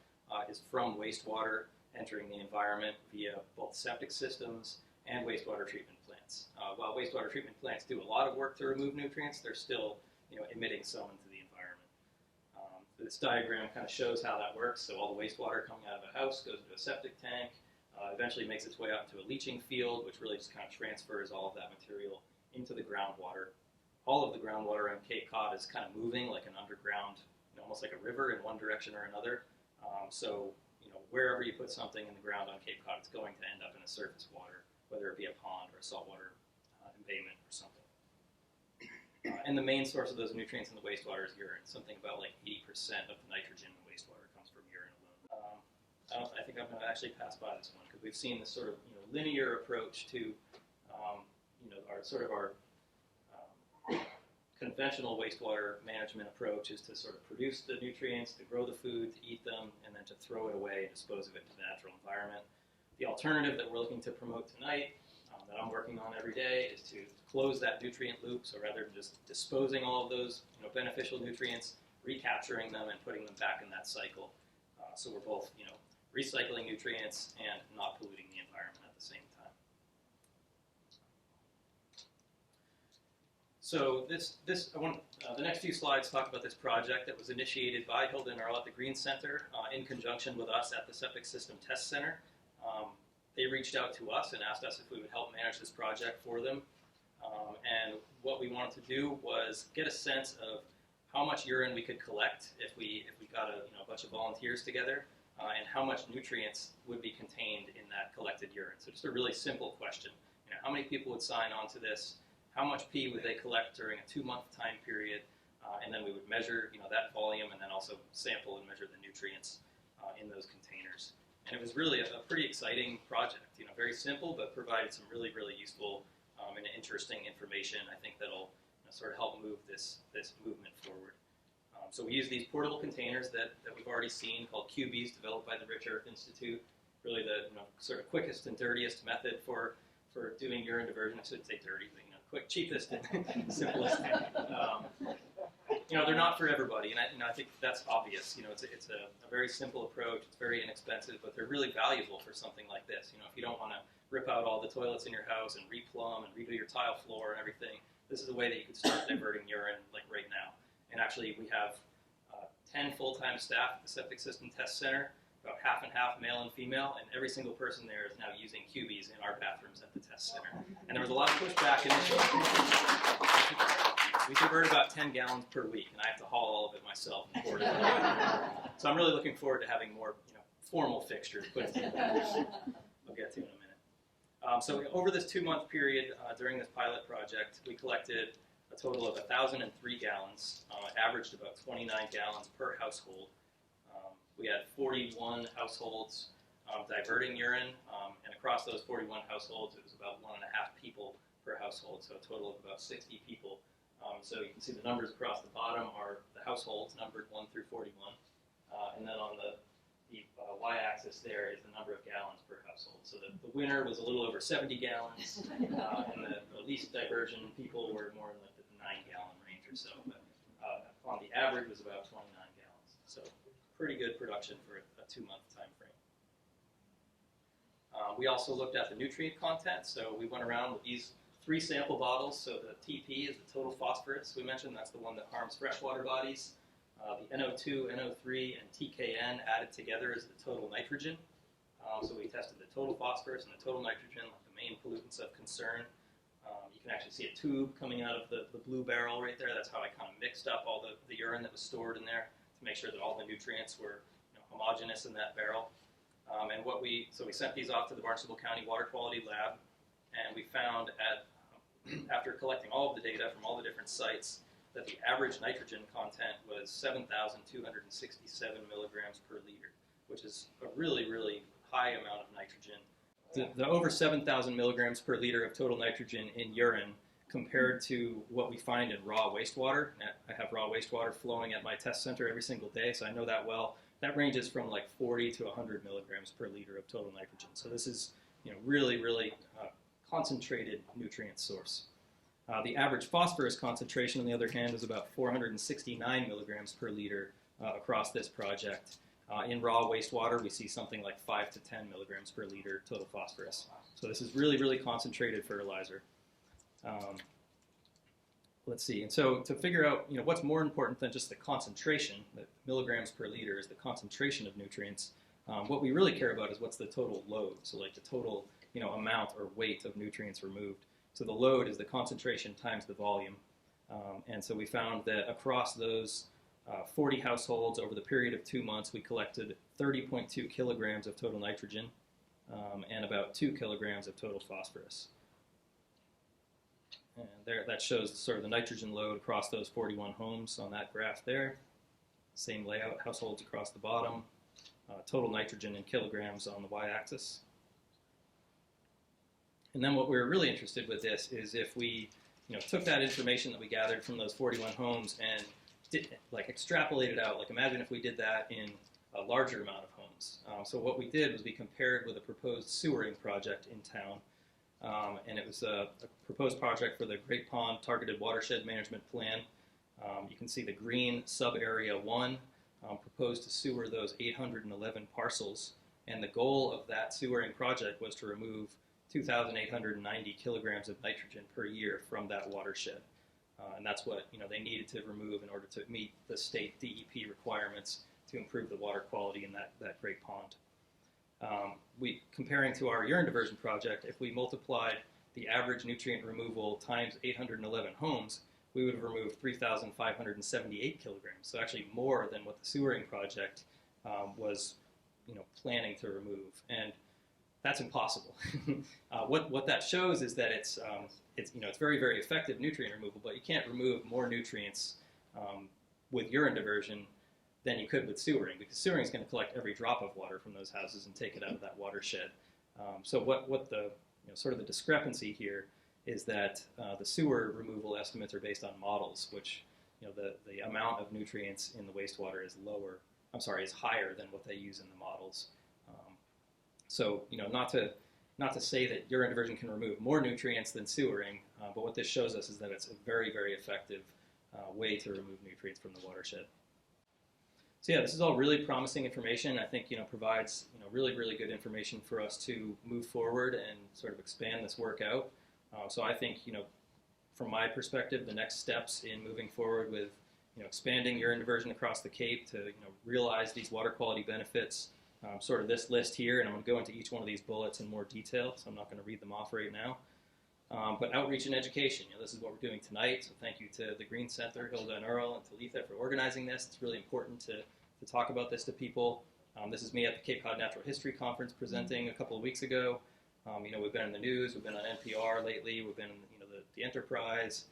is from wastewater entering the environment via both septic systems and wastewater treatment plants. While wastewater treatment plants do a lot of work to remove nutrients, they're still emitting some into the environment. This diagram kind of shows how that works. So all the wastewater coming out of a house goes into a septic tank, eventually makes its way out into a leaching field, which really just kind of transfers all of that material into the groundwater. All of the groundwater on Cape Cod is kind of moving like an underground, almost like a river in one direction or another. So wherever you put something in the ground on Cape Cod, it's going to end up in a surface water, whether it be a pond or a saltwater embayment or something. And the main source of those nutrients in the wastewater is urine. Something about like 80% of the nitrogen in wastewater comes from urine alone. I think I'm going to actually pass by this one because we've seen this sort of linear approach to our conventional wastewater management approach is to sort of produce the nutrients, to grow the food, to eat them, and then to throw it away and dispose of it to the natural environment. The alternative that we're looking to promote tonight, that I'm working on every day, is to close that nutrient loop. So rather than just disposing all of those beneficial nutrients, recapturing them and putting them back in that cycle. So we're both recycling nutrients and not polluting the environment at the same time. So the next few slides talk about this project that was initiated by Hilde and Earle at the Green Center in conjunction with us at the Septic System Test Center. They reached out to us and asked us if we would help manage this project for them. And what we wanted to do was get a sense of how much urine we could collect if we got a bunch of volunteers together, and how much nutrients would be contained in that collected urine. So just a really simple question. How many people would sign on to this? How much pee would they collect during a 2-month time period? And then we would measure that volume and then also sample and measure the nutrients in those containers. And it was really a pretty exciting project. Very simple, but provided some really, really useful and interesting information. I think that'll sort of help move this movement forward. So we use these portable containers that we've already seen called QBs, developed by the Rich Earth Institute. Really the sort of quickest and dirtiest method for doing urine diversion. I shouldn't say dirty, but quick, cheapest, and simplest. They're not for everybody, and I think that's obvious. It's a very simple approach. It's very inexpensive, but they're really valuable for something like this. If you don't want to rip out all the toilets in your house and replumb and redo your tile floor and everything, this is a way that you could start diverting urine like right now. And actually, we have 10 full-time staff at the Septic System Test Center, about half and half male and female, and every single person there is now using QBs in our bathrooms at the test center. And there was a lot of pushback initially. We divert about 10 gallons per week, and I have to haul all of it myself and pour it in. So I'm really looking forward to having more formal fixtures put in. I'll get to in a minute. So over this 2-month period during this pilot project, we collected a total of 1,003 gallons, averaged about 29 gallons per household. We had 41 households diverting urine, and across those 41 households, it was about 1.5 people per household, so a total of about 60 people. So you can see the numbers across the bottom are the households numbered 1 through 41, and then on the y-axis there is the number of gallons per household. So the winner was a little over 70 gallons, and the least diversion people were more in the 9-gallon range or so, but on the average was about 29 gallons. So pretty good production for a 2-month time frame. We also looked at the nutrient content, so we went around with these 3 sample bottles. So the TP is the total phosphorus we mentioned. That's the one that harms freshwater bodies. The NO2, NO3, and TKN added together is the total nitrogen. So we tested the total phosphorus and the total nitrogen, like the main pollutants of concern. You can actually see a tube coming out of the blue barrel right there. That's how I kind of mixed up all the urine that was stored in there to make sure that all the nutrients were homogeneous in that barrel. And so we sent these off to the Barnstable County Water Quality Lab, and we found after collecting all of the data from all the different sites that the average nitrogen content was 7,267 milligrams per liter, which is a really, really high amount of nitrogen. The over 7,000 milligrams per liter of total nitrogen in urine compared to what we find in raw wastewater. I have raw wastewater flowing at my test center every single day, so I know that well. That ranges from like 40 to 100 milligrams per liter of total nitrogen. So this is really, really concentrated nutrient source. The average phosphorus concentration, on the other hand, is about 469 milligrams per liter across this project. In raw wastewater, we see something like 5 to 10 milligrams per liter total phosphorus. So this is really, really concentrated fertilizer. Let's see. And so to figure out, what's more important than just the concentration, the milligrams per liter is the concentration of nutrients. What we really care about is what's the total load. So like the total, amount or weight of nutrients removed. So the load is the concentration times the volume. And so we found that across those 40 households over the period of 2 months, we collected 30.2 kilograms of total nitrogen and about 2 kilograms of total phosphorus. And there, that shows sort of the nitrogen load across those 41 homes on that graph there. Same layout, households across the bottom, total nitrogen in kilograms on the y-axis. And then what we were really interested with this is if we took that information that we gathered from those 41 homes and extrapolated out, imagine if we did that in a larger amount of homes. So what we did was we compared with a proposed sewering project in town. And it was a proposed project for the Great Pond Targeted Watershed Management Plan. You can see the green sub-area 1 proposed to sewer those 811 parcels. And the goal of that sewering project was to remove 2,890 kilograms of nitrogen per year from that watershed. And that's what they needed to remove in order to meet the state DEP requirements to improve the water quality in that Great Pond. Comparing to our urine diversion project, if we multiplied the average nutrient removal times 811 homes, we would have removed 3,578 kilograms. So actually more than what the sewering project was planning to remove. And that's impossible. What that shows is that it's very, very effective nutrient removal, but you can't remove more nutrients with urine diversion than you could with sewering, because sewering is going to collect every drop of water from those houses and take it out of that watershed. So what the sort of the discrepancy here is that the sewer removal estimates are based on models, which the amount of nutrients in the wastewater is higher than what they use in the models. So not to say that urine diversion can remove more nutrients than sewering, but what this shows us is that it's a very, very effective way to remove nutrients from the watershed. So yeah, this is all really promising information. I think provides really, really good information for us to move forward and sort of expand this work out. So I think from my perspective, the next steps in moving forward with expanding urine diversion across the Cape to realize these water quality benefits. Sort of this list here, and I'm going to go into each one of these bullets in more detail, so I'm not going to read them off right now. But outreach and education, this is what we're doing tonight, so thank you to the Green Center, Hilde and Earle, and to Letha for organizing this. It's really important to talk about this to people. This is me at the Cape Cod Natural History Conference presenting a couple of weeks ago. We've been in the news, we've been on NPR lately, we've been in the Enterprise.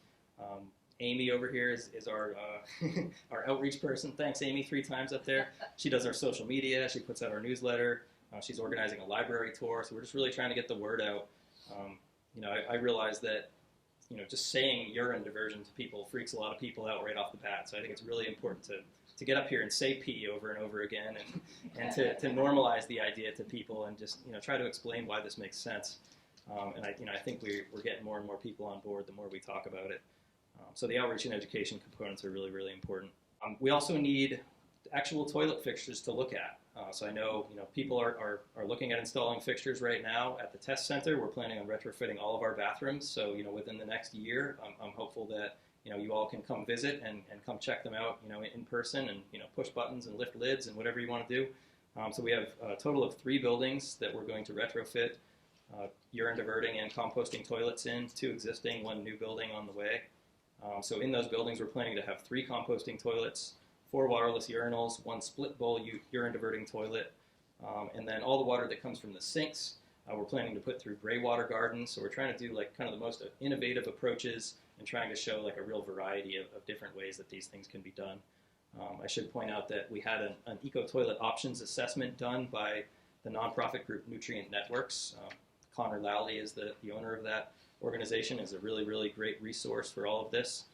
Amy over here is our our outreach person. Thanks, Amy, 3 times up there. She does our social media. She puts out our newsletter. She's organizing a library tour. So we're just really trying to get the word out. I realize that just saying urine diversion to people freaks a lot of people out right off the bat. So I think it's really important to get up here and say pee over and over again and to normalize the idea to people and just try to explain why this makes sense. And I think we're getting more and more people on board the more we talk about it. So the outreach and education components are really, really important. We also need actual toilet fixtures to look at. So I know people are looking at installing fixtures right now at the test center. We're planning on retrofitting all of our bathrooms. So within the next year, I'm hopeful that you all can come visit and come check them out in person and push buttons and lift lids and whatever you want to do. So we have a total of 3 buildings that we're going to retrofit urine diverting and composting toilets in, 2 existing, 1 new building on the way. So in those buildings, we're planning to have 3 composting toilets, 4 waterless urinals, 1 split bowl urine diverting toilet, and then all the water that comes from the sinks, we're planning to put through gray water gardens. So we're trying to do kind of the most innovative approaches and trying to show a real variety of different ways that these things can be done. I should point out that we had an ecotoilet options assessment done by the nonprofit group Nutrient Networks. Connor Lally is the owner of that organization, is a really, really great resource for all of this.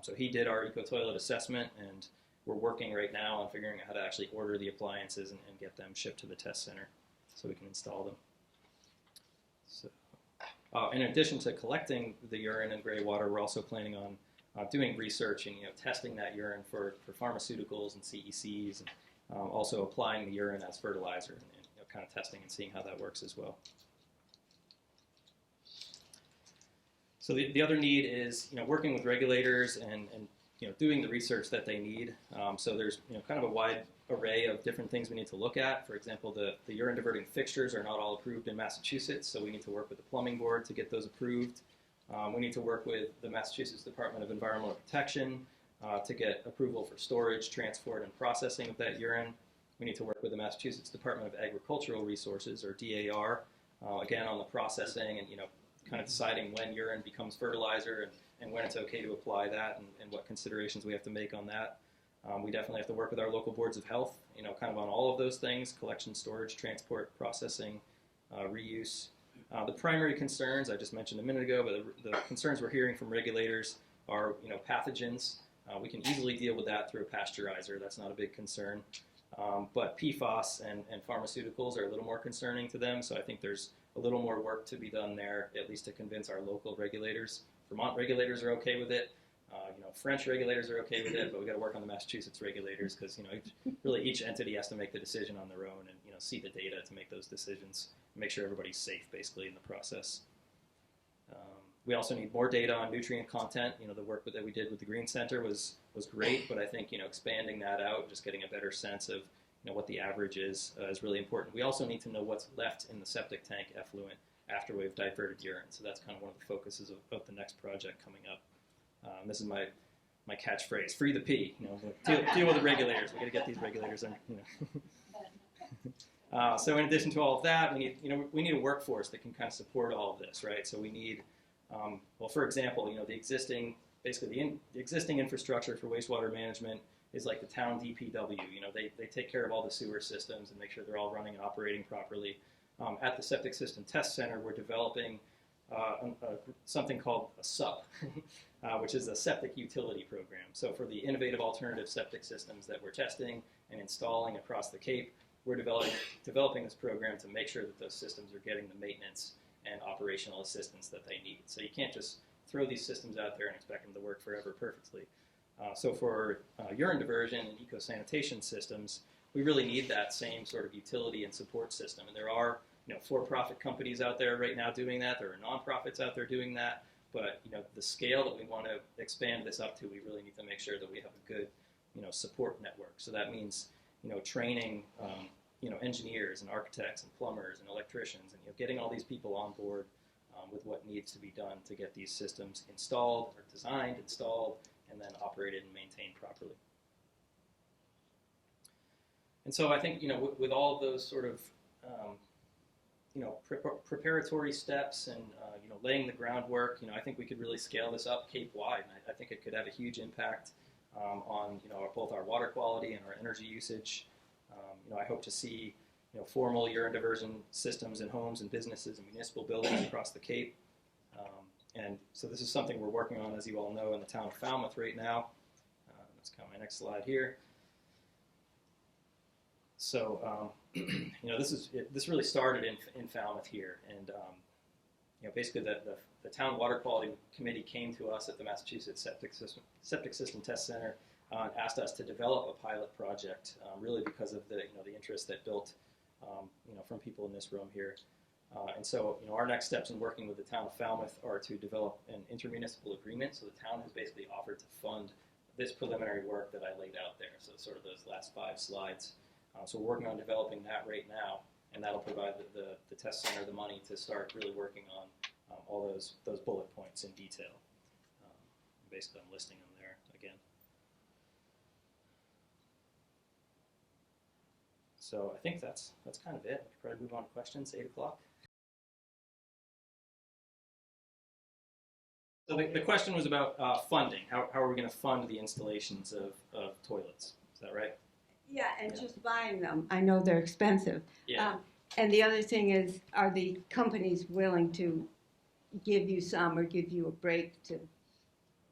So he did our ecotoilet assessment, and we're working right now on figuring out how to actually order the appliances and get them shipped to the test center so we can install them. So In addition to collecting the urine and gray water, we're also planning on doing research and testing that urine for pharmaceuticals and CECs, and also applying the urine as fertilizer and kind of testing and seeing how that works as well. So the other need is working with regulators and doing the research that they need. So there's kind of a wide array of different things we need to look at. For example, the urine diverting fixtures are not all approved in Massachusetts, so we need to work with the plumbing board to get those approved. We need to work with the Massachusetts Department of Environmental Protection to get approval for storage, transport, and processing of that urine. We need to work with the Massachusetts Department of Agricultural Resources, or DAR, again on the processing and kind of deciding when urine becomes fertilizer and when it's okay to apply that and what considerations we have to make on that. We definitely have to work with our local boards of health, kind of on all of those things: collection, storage, transport, processing, reuse. The primary concerns I just mentioned a minute ago, but the concerns we're hearing from regulators are, pathogens. We can easily deal with that through a pasteurizer. That's not a big concern. But PFAS and pharmaceuticals are a little more concerning to them, so I think there's a little more work to be done there, at least to convince our local regulators. Vermont regulators are okay with it. French regulators are okay with it, but we've got to work on the Massachusetts regulators because really each entity has to make the decision on their own and see the data to make those decisions, and make sure everybody's safe basically in the process. We also need more data on nutrient content. The work that we did with the Green Center was great, but I think expanding that out, just getting a better sense of what the average is really important. We also need to know what's left in the septic tank effluent after we've diverted urine. So that's kind of one of the focuses of the next project coming up. This is my catchphrase: free the P. Deal with the regulators. We got to get these regulators on. So in addition to all of that, we need a workforce that can kind of support all of this, right? So we need, well, for example, the existing infrastructure for wastewater management is like the town DPW. They take care of all the sewer systems and make sure they're all running and operating properly. At the Septic System Test Center, we're developing something called a SUP, which is a septic utility program. So for the innovative alternative septic systems that we're testing and installing across the Cape, we're developing this program to make sure that those systems are getting the maintenance and operational assistance that they need. So you can't just throw these systems out there and expect them to work forever perfectly. So for urine diversion and eco-sanitation systems, we really need that same sort of utility and support system. And there are for-profit companies out there right now doing that. There are nonprofits out there doing that. But the scale that we want to expand this up to, we really need to make sure that we have a good support network. So that means training engineers and architects and plumbers and electricians, and getting all these people on board with what needs to be done to get these systems installed, or designed, installed, and then operated and maintained properly. And so I think with all of those sort of preparatory steps and laying the groundwork, I think we could really scale this up Cape-wide, and I think it could have a huge impact on both our water quality and our energy usage. I hope to see formal urine diversion systems in homes and businesses and municipal buildings across the Cape. And so this is something we're working on, as you all know, in the town of Falmouth right now. Let's come to my next slide here. So this really started in Falmouth here, and basically the town water quality committee came to us at the Massachusetts Septic System Test Center and asked us to develop a pilot project, really because of the interest that built from people in this room here. And so our next steps in working with the town of Falmouth are to develop an intermunicipal agreement. So the town has basically offered to fund this preliminary work that I laid out there. So sort of those last 5 slides. So we're working on developing that right now, and that'll provide the test center the money to start really working on all those bullet points in detail. Basically, I'm listing them there again. So I think that's kind of it. We could probably move on to questions. 8 o'clock. So the question was about funding. How are we going to fund the installations of toilets? Is that right? Yeah, and just buying them. I know they're expensive. Yeah. And the other thing is, are the companies willing to give you some or give you a break to?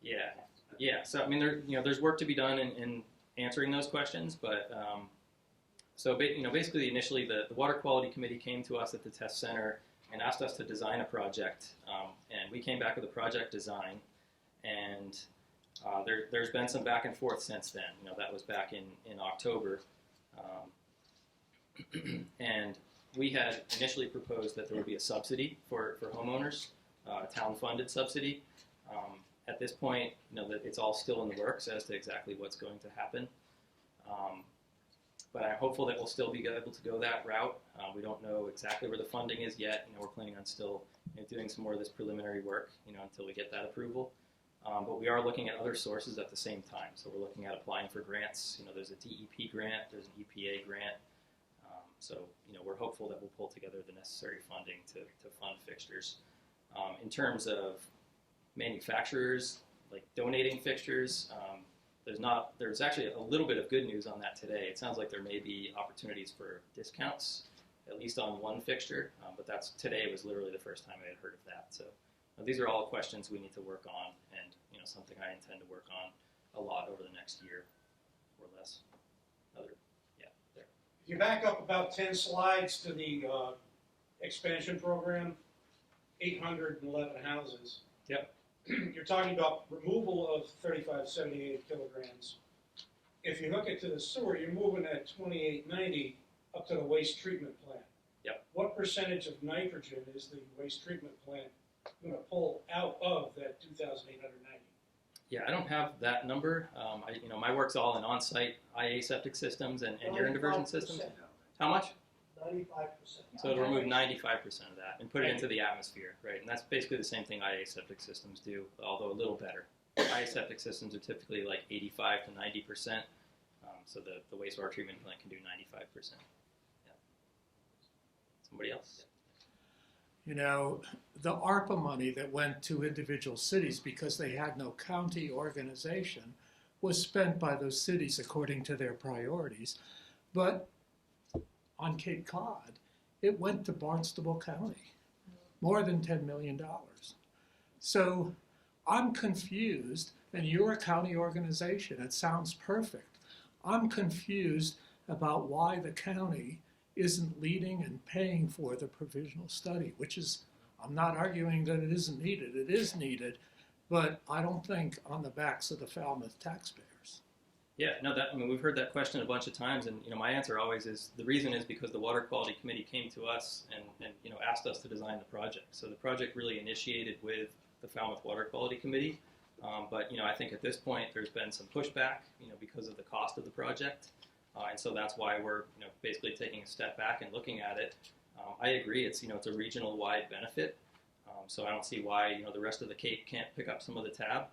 Yeah. So I mean, there's work to be done in answering those questions, but so basically, initially the water quality committee came to us at the test center and asked us to design a project. And we came back with a project design, and there's been some back and forth since then. That was back in October. And we had initially proposed that there would be a subsidy for homeowners, a town-funded subsidy. At this point, that it's all still in the works as to exactly what's going to happen. But I'm hopeful that we'll still be able to go that route. We don't know exactly where the funding is yet. We're planning on still doing some more of this preliminary work, until we get that approval. But we are looking at other sources at the same time. So we're looking at applying for grants. There's a DEP grant, there's an EPA grant. So we're hopeful that we'll pull together the necessary funding to fund fixtures. In terms of manufacturers, like donating fixtures, there's actually a little bit of good news on that today. It sounds like there may be opportunities for discounts, at least on one fixture, but today was literally the first time I had heard of that. So these are all questions we need to work on, and something I intend to work on a lot over the next year or less. There. If you back up about 10 slides to the expansion program, 811 houses. Yep. You're talking about removal of 3578 kilograms. If you hook it to the sewer, you're moving that 2890 up to the waste treatment plant. Yep. What percentage of nitrogen is the waste treatment plant going to pull out of that 2,890? Yeah, I don't have that number. My work's all in on-site IA septic systems and urine diversion systems. How much? 95%. So it'll remove 95% of that and put it into the atmosphere, right? And that's basically the same thing IA septic systems do, although a little better. IA septic systems are typically like 85 to 90%. So the wastewater treatment plant can do 95%. Yeah. Somebody else? The ARPA money that went to individual cities because they had no county organization was spent by those cities according to their priorities. But on Cape Cod, it went to Barnstable County, more than $10 million. So I'm confused, and you're a county organization. It sounds perfect. I'm confused about why the county isn't leading and paying for the provisional study, which is, I'm not arguing that it isn't needed. It is needed, but I don't think on the backs of the Falmouth taxpayers. Yeah, no, we've heard that question a bunch of times, and my answer always is the reason is because the Water Quality Committee came to us and asked us to design the project. So the project really initiated with the Falmouth Water Quality Committee, but I think at this point there's been some pushback, because of the cost of the project, and so that's why we're basically taking a step back and looking at it. I agree, it's it's a regional-wide benefit, so I don't see why the rest of the Cape can't pick up some of the tab.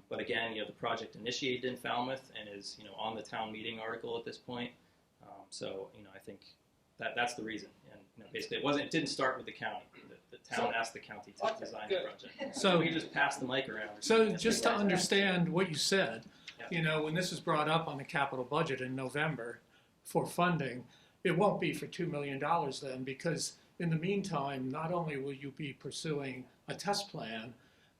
But again, the project initiated in Falmouth and is, on the town meeting article at this point. So, I think that's the reason. And basically, it didn't start with the county. The town asked the county to design the project. So we just passed the mic around. So just to understand what you said, when this was brought up on the capital budget in November for funding, it won't be for $2 million then, because in the meantime, not only will you be pursuing a test plan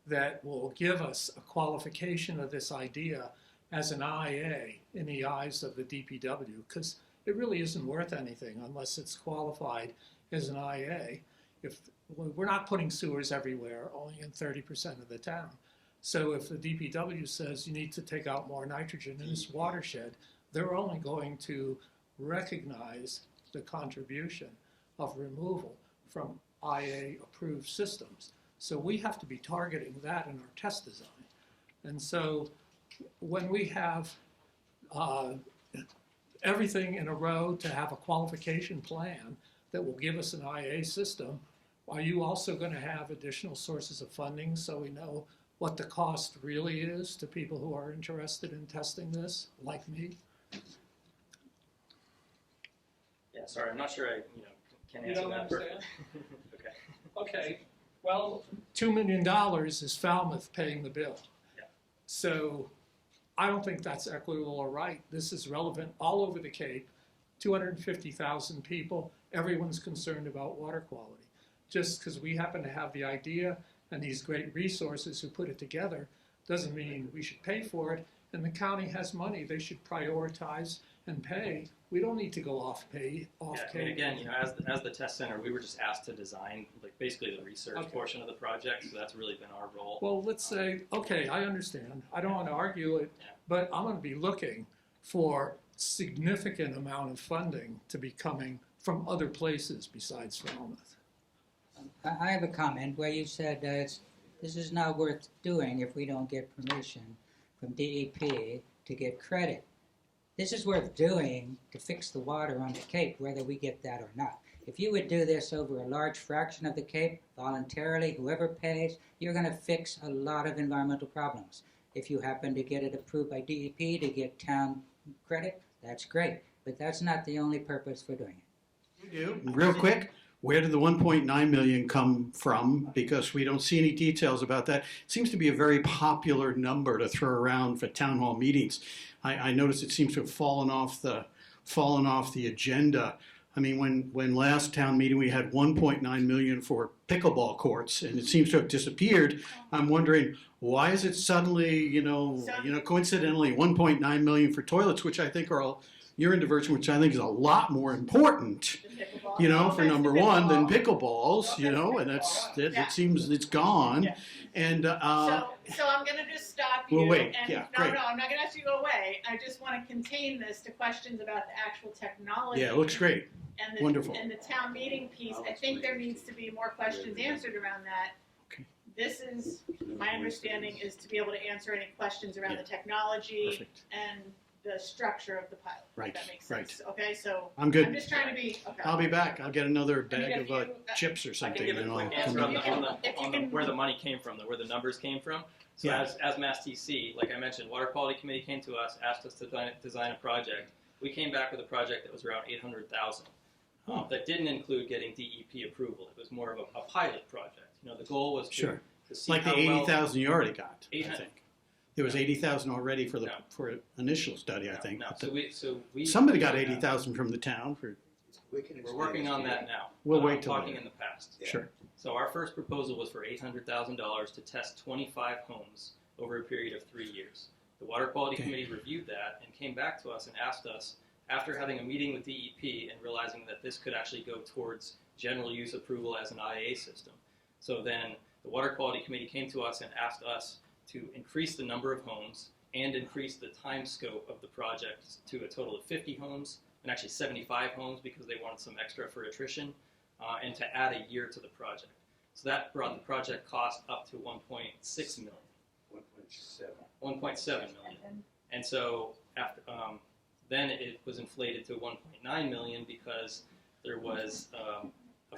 that will give us a qualification of this idea as an IA in the eyes of the DPW, because it really isn't worth anything unless it's qualified as an IA. We're not putting sewers everywhere, only in 30% of the town. So if the DPW says you need to take out more nitrogen in this watershed, they're only going to recognize the contribution of removal from IA-approved systems. So we have to be targeting that in our test design. And so when we have everything in a row to have a qualification plan that will give us an IA system, are you also going to have additional sources of funding so we know what the cost really is to people who are interested in testing this, like me? Yeah, sorry, I'm not sure I can You answer don't that understand? perfectly. Okay, well, $2 million is Falmouth paying the bill. Yeah. So I don't think that's equitable or right. This is relevant all over the Cape, 250,000 people, everyone's concerned about water quality. Just because we happen to have the idea and these great resources who put it together doesn't mean we should pay for it. And the county has money, they should prioritize and pay. We don't need to go off Yeah, I mean, Cape. again, as the test center, we were just asked to design, like, basically the research Okay. portion of the project, so that's really been our role. Well, let's say, okay, I understand. I don't want to argue it, but I'm going to be looking for significant amount of funding to be coming from other places besides Falmouth. I have a comment where you said this is not worth doing if we don't get permission from DEP to get credit. This is worth doing to fix the water on the Cape, whether we get that or not. If you would do this over a large fraction of the Cape, voluntarily, whoever pays, you're going to fix a lot of environmental problems. If you happen to get it approved by DEP to get town credit, that's great. But that's not the only purpose for doing it. You do. Real quick, where did the 1.9 million come from? Because we don't see any details about that. It seems to be a very popular number to throw around for town hall meetings. I noticed it seems to have fallen off the agenda. I mean, when last town meeting we had 1.9 million for pickleball courts, and it seems to have disappeared. I'm wondering, why is it suddenly, coincidentally 1.9 million for toilets, which I think are all urine diversion, which I think is a lot more important, for number one than pickleballs, and it seems it's gone. Yeah. And So I'm going to just stop you. Well, wait. And Yeah, no, great. no, I'm not going to ask you to go away. I just want to contain this to questions about the actual technology. yeah, it looks great. And the, Wonderful. And the town meeting piece, I think there needs to be more questions answered around that. Okay. This is, my understanding is to be able to answer any questions around Yeah. the technology Perfect. and the structure of the pilot. Right, If that makes right. sense. Okay, so I'm good. I'm just trying to be, okay. I'll be back. I'll get another I mean, bag if of you, chips or I something. can give a and quick I'll answer come on back. where the money came from, where the numbers came from. So Yeah. as MASSTC, like I mentioned, Water Quality Committee came to us, asked us to design a project. We came back with a project that was around 800,000. That didn't include getting DEP approval. It was more of a pilot project. The goal was Sure. to see Like the how well 80,000 you already got, I 800 think. There was 80,000 already for the No. for initial study, I No, think. no. But So we somebody got 80,000 from the town for We're working on that now. We'll wait I'm till talking later. in the past. sure. So our first proposal was for $800,000 to test 25 homes over a period of 3 years. The Water Quality Okay. Committee reviewed that and came back to us and asked us, after having a meeting with DEP and realizing that this could actually go towards general use approval as an IA system. So then the Water Quality Committee came to us and asked us to increase the number of homes and increase the time scope of the project to a total of 50 homes, and actually 75 homes because they wanted some extra for attrition, and to add a year to the project. So that brought the project cost up to 1.6 million. 1.7 million. And so after, then it was inflated to 1.9 million because there was a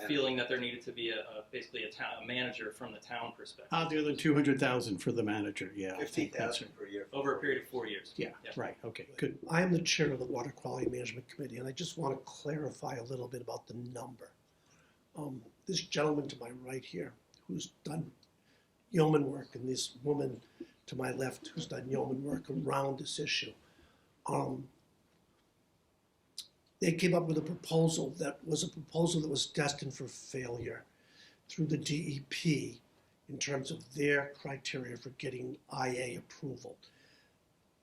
feeling that there needed to be basically a manager from the town perspective. The other 200,000 for the manager, yeah. I think that's 50,000 per year. Over a period of 4 years. Yeah, right, okay, good. I am the chair of the Water Quality Management Committee, and I just want to clarify a little bit about the number. This gentleman to my right here, who's done yeoman work, and this woman to my left, who's done yeoman work around this issue, they came up with a proposal that was destined for failure through the DEP in terms of their criteria for getting IA approval.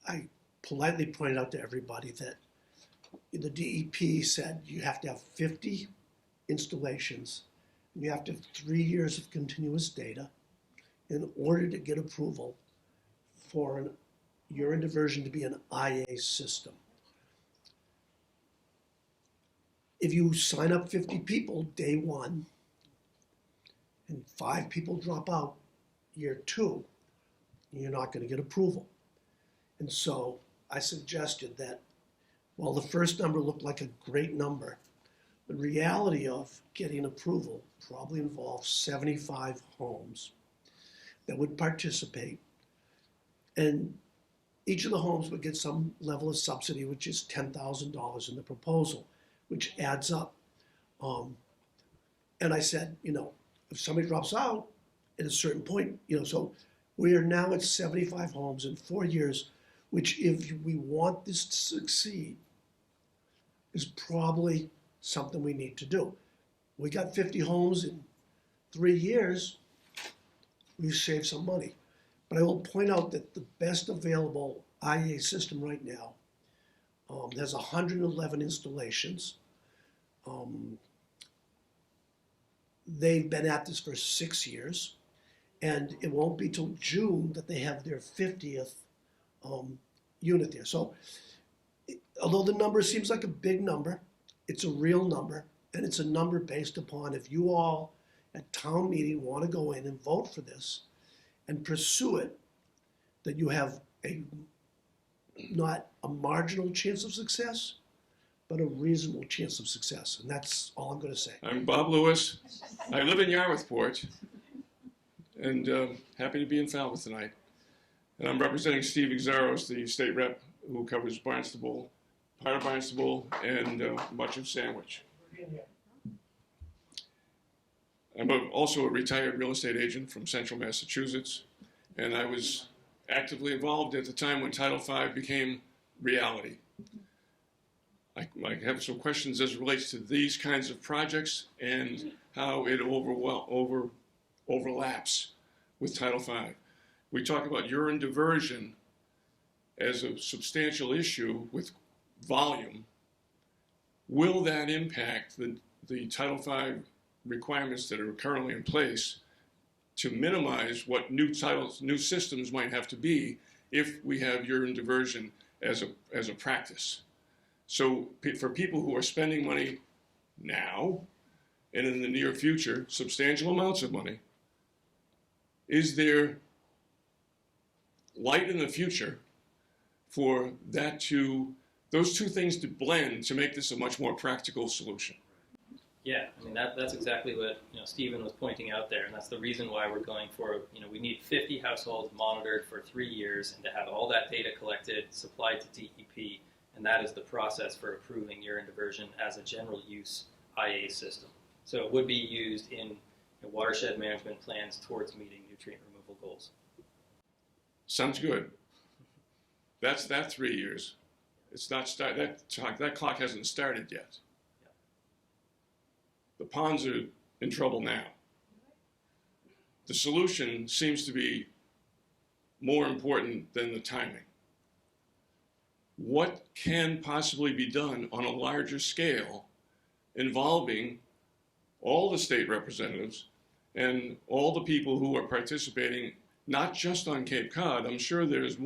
I politely pointed out to everybody that the DEP said you have to have 50 installations, and you have to have 3 years of continuous data in order to get approval for an urine diversion to be an IA system. If you sign up 50 people day one and 5 people drop out year 2, you're not going to get approval. And so I suggested that while the first number looked like a great number, the reality of getting approval probably involves 75 homes that would participate. And each of the homes would get some level of subsidy, which is $10,000 in the proposal, which adds up. And I said, if somebody drops out at a certain point, so we are now at 75 homes in 4 years, which if we want this to succeed, is probably something we need to do. We got 50 homes in 3 years, we've saved some money. But I will point out that the best available IA system right now There's 111 installations. They've been at this for 6 years, and it won't be till June that they have their 50th unit there. So, although the number seems like a big number, it's a real number, and it's a number based upon if you all at town meeting want to go in and vote for this and pursue it, that you have not a marginal chance of success, but a reasonable chance of success. And that's all I'm going to say. I'm Bob Lewis. I live in Yarmouthport, and happy to be in Falmouth tonight. And I'm representing Steve Exaros, the state rep who covers Barnstable, part of Barnstable, and much of Sandwich. I'm also a retired real estate agent from central Massachusetts, and I was actively involved at the time when Title V became reality. I have some questions as it relates to these kinds of projects and how it overlaps with Title V. We talk about urine diversion as a substantial issue with volume. Will that impact the Title V requirements that are currently in place to minimize what new systems might have to be if we have urine diversion as a practice? So for people who are spending money now and in the near future, substantial amounts of money, is there light in the future for those two things to blend to make this a much more practical solution? Yeah, I mean that's exactly what Stephen was pointing out there, and that's the reason why we're going for we need 50 households monitored for 3 years and to have all that data collected, supplied to DEP, and that is the process for approving urine diversion as a general use IA system. So it would be used in watershed management plans towards meeting nutrient removal goals. Sounds good. That's that 3 years. It's not that clock hasn't started yet. The ponds are in trouble now. The solution seems to be more important than the timing. What can possibly be done on a larger scale involving all the state representatives and all the people who are participating, not just on Cape Cod? I'm sure there's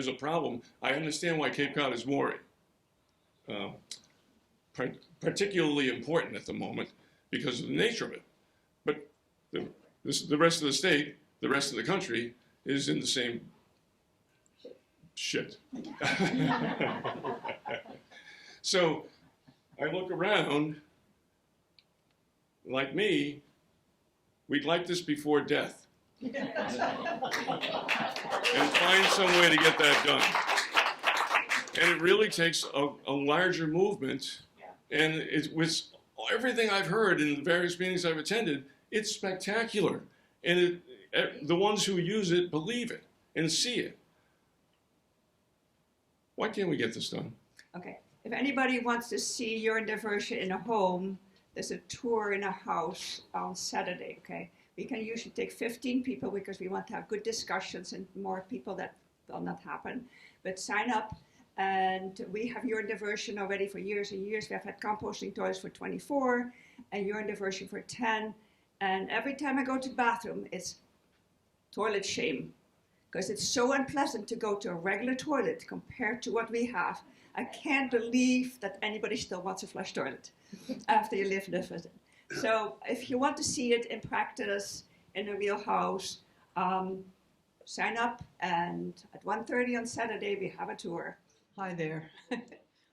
a problem. I understand why Cape Cod is more particularly important at the moment because of the nature of it. But the rest of the state, the rest of the country is in the same shit. So I look around, like me, we'd like this before death. And find some way to get that done. And it really takes a larger movement, and it was everything I've heard in the various meetings I've attended, it's spectacular. And the ones who use it believe it and see it. Why can't we get this done? Okay, if anybody wants to see urine diversion in a home, there's a tour in a house on Saturday, okay? We can usually take 15 people because we want to have good discussions and more people that will not happen. But sign up, and we have urine diversion already for years and years. We have had composting toilets for 24 and urine diversion for 10. And every time I go to the bathroom, it's toilet shame, because it's so unpleasant to go to a regular toilet compared to what we have. I can't believe that anybody still wants a flush toilet after you live with it. So if you want to see it in practice in a real house, sign up, and at 1:30 on Saturday we have a tour. Hi there.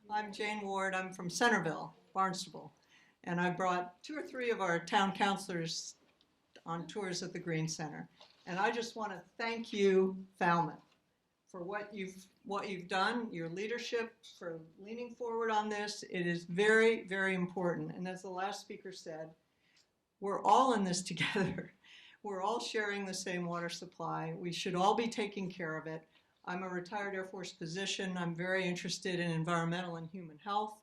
I'm Jane Ward. I'm from Centerville, Barnstable, and I brought 2 or 3 of our town councilors on tours at the Green Center. And I just want to thank you, Falmouth, for what you've done, your leadership, for leaning forward on this. It is very, very important. And as the last speaker said, we're all in this together. We're all sharing the same water supply. We should all be taking care of it. I'm a retired Air Force physician. I'm very interested in environmental and human health.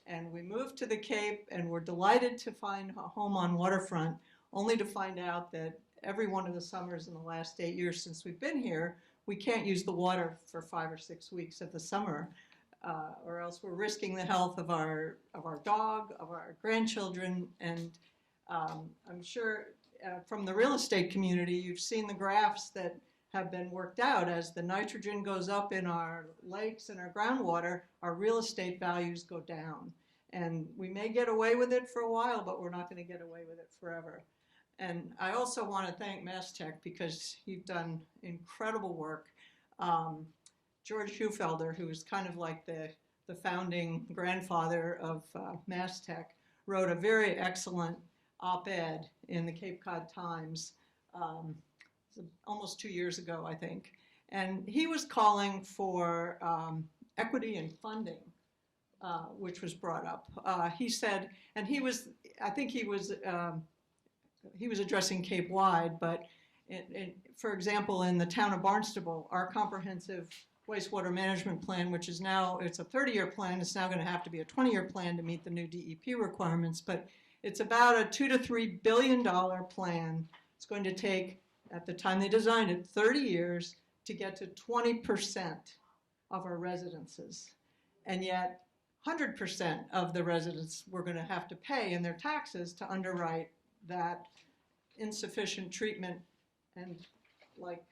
And we moved to the Cape, and we're delighted to find a home on waterfront, only to find out that every one of the summers in the last 8 years since we've been here, we can't use the water for 5 or 6 weeks of the summer or else we're risking the health of our dog, of our grandchildren, and I'm sure from the real estate community, you've seen the graphs that have been worked out. As the nitrogen goes up in our lakes and our groundwater, our real estate values go down. And we may get away with it for a while, but we're not going to get away with it forever. And I also want to thank MassTech because you've done incredible work. George Hufelder, who's kind of like the founding grandfather of MassTech, wrote a very excellent op-ed in the Cape Cod Times almost 2 years ago, I think. And he was calling for equity in funding, which was brought up. He said, and I think he was addressing Cape wide, but for example, in the town of Barnstable, our comprehensive wastewater management plan, which is now, it's a 30-year plan, it's now going to have to be a 20-year plan to meet the new DEP requirements, but it's about a $2 to $3 billion plan. It's going to take, at the time they designed it, 30 years to get to 20% of our residences. And yet 100% of the residents were going to have to pay in their taxes to underwrite that insufficient treatment. And like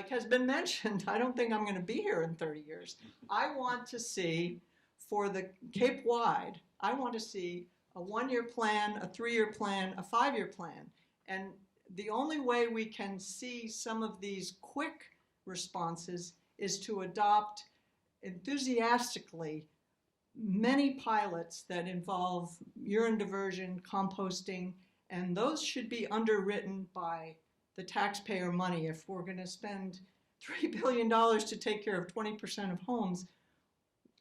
has been mentioned, I don't think I'm going to be here in 30 years. I want to see, for the Cape wide, I want to see a 1-year plan, a 3-year plan, a 5-year plan. And the only way we can see some of these quick responses is to adopt enthusiastically many pilots that involve urine diversion, composting, and those should be underwritten by the taxpayer money. If we're going to spend $3 billion to take care of 20% of homes,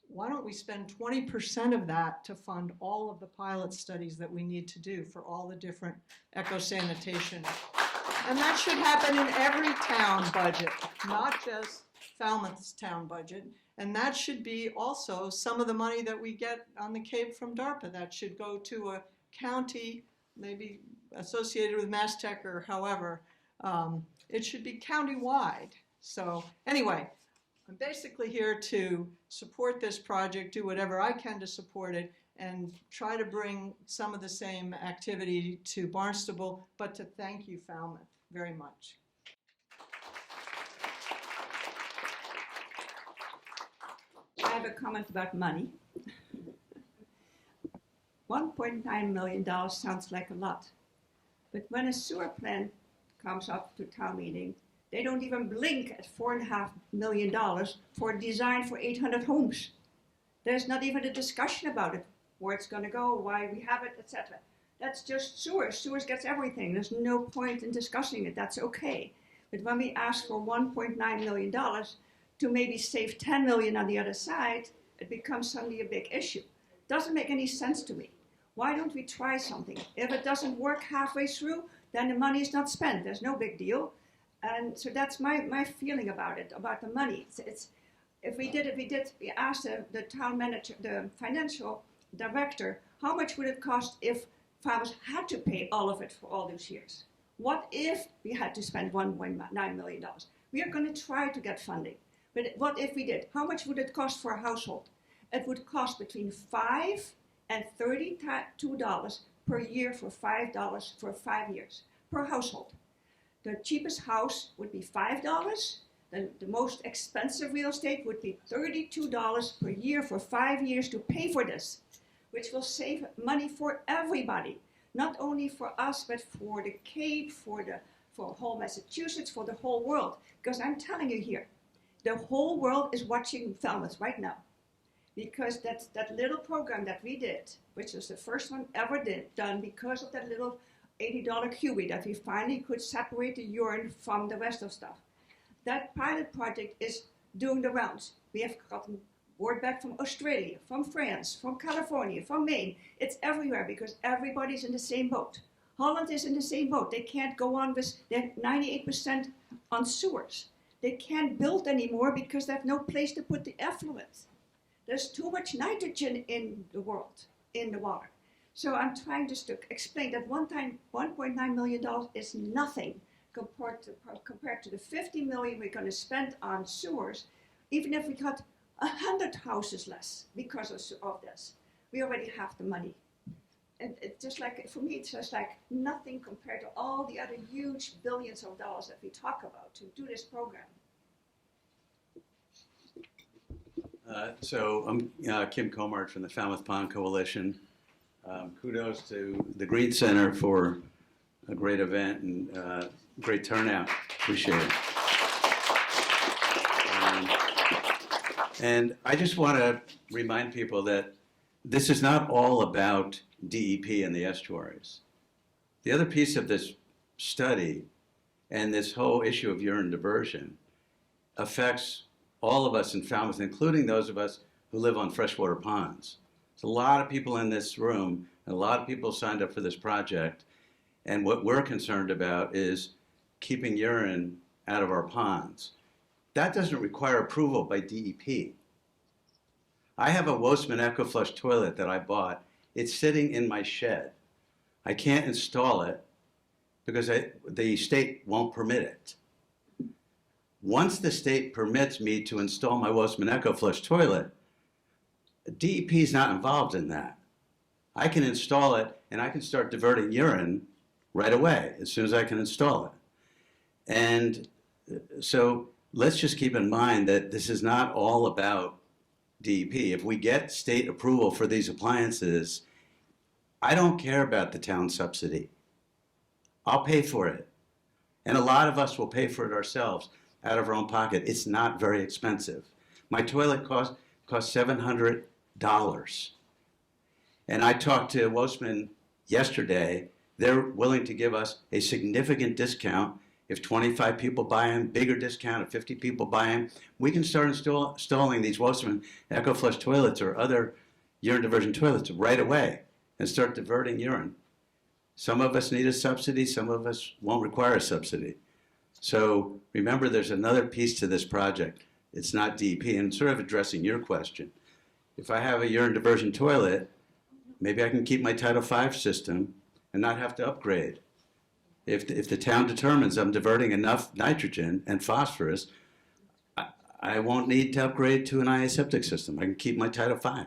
why don't we spend 20% of that to fund all of the pilot studies that we need to do for all the different eco-sanitation? And that should happen in every town budget, not just Falmouth's town budget. And that should be also some of the money that we get on the Cape from DARPA. That should go to a county, maybe associated with MassTech or however. It should be county-wide. So anyway, I'm basically here to support this project, do whatever I can to support it, and try to bring some of the same activity to Barnstable, but to thank you, Falmouth, very much. I have a comment about money. $1.9 million sounds like a lot, but when a sewer plant comes up to town meeting, they don't even blink at $4.5 million for a design for 800 homes. There's not even a discussion about it, where it's going to go, why we have it, etc. That's just sewers. Sewers gets everything. There's no point in discussing it. That's okay. But when we ask for $1.9 million to maybe save $10 million on the other side, it becomes suddenly a big issue. Doesn't make any sense to me. Why don't we try something? If it doesn't work halfway through, then the money is not spent. There's no big deal. And so that's my feeling about it, about the money. If we asked the town manager, the financial director, how much would it cost if farmers had to pay all of it for all those years? What if we had to spend $1.9 million? We are going to try to get funding. But what if we did? How much would it cost for a household? It would cost between $5 and $32 per year for $5 for 5 years per household. The cheapest house would be $5. The most expensive real estate would be $32 per year for 5 years to pay for this, which will save money for everybody, not only for us, but for the Cape, for whole Massachusetts, for the whole world. Because I'm telling you here, the whole world is watching Falmouth right now. Because that little program that we did, which was the first one ever done because of that little $80 cubic that we finally could separate the urine from the rest of stuff. That pilot project is doing the rounds. We have gotten word back from Australia, from France, from California, from Maine. It's everywhere because everybody's in the same boat. Holland is in the same boat. They can't go on with, they're 98% on sewers. They can't build anymore because they have no place to put the effluent. There's too much nitrogen in the world, in the water. So I'm trying just to explain that $1.9 million is nothing compared to the $50 million we're going to spend on sewers. Even if we got 100 houses less because of this. We already have the money. And it's just like, for me, it's just like nothing compared to all the other huge billions of dollars that we talk about to do this program. So I'm Kim Comart from the Falmouth Pond Coalition. Kudos to the Green Center for a great event and great turnout. Appreciate it. And I just want to remind people that this is not all about DEP and the estuaries. The other piece of this study and this whole issue of urine diversion affects all of us in Falmouth, including those of us who live on freshwater ponds. There's a lot of people in this room, and a lot of people signed up for this project, and what we're concerned about is keeping urine out of our ponds. That doesn't require approval by DEP. I have a Wostman EcoFlush toilet that I bought. It's sitting in my shed. I can't install it because the state won't permit it. Once the state permits me to install my Wostman EcoFlush toilet, DEP is not involved in that. I can install it and I can start diverting urine right away as soon as I can install it. And so let's just keep in mind that this is not all about DEP. If we get state approval for these appliances, I don't care about the town subsidy. I'll pay for it. And a lot of us will pay for it ourselves out of our own pocket. It's not very expensive. My toilet cost $700. And I talked to Wostman yesterday. They're willing to give us a significant discount if 25 people buy them, bigger discount if 50 people buy them. We can start installing these Wostman EcoFlush toilets or other urine diversion toilets right away and start diverting urine. Some of us need a subsidy, some of us won't require a subsidy. So remember, there's another piece to this project. It's not DEP, and sort of addressing your question. If I have a urine diversion toilet, maybe I can keep my Title V system and not have to upgrade. If the town determines I'm diverting enough nitrogen and phosphorus, I won't need to upgrade to an IA septic system. I can keep my Title V.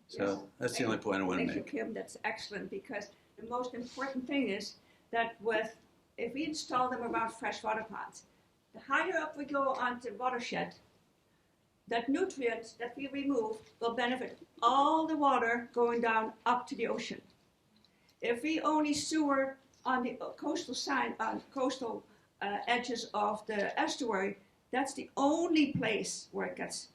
So that's the only point I want to make. Thank you, Kim. That's excellent, because the most important thing is that if we install them around freshwater ponds, the higher up we go onto the watershed, that nutrients that we remove will benefit all the water going down up to the ocean. If we only sewer on the coastal side, on coastal edges of the estuary, that's the only place where it gets.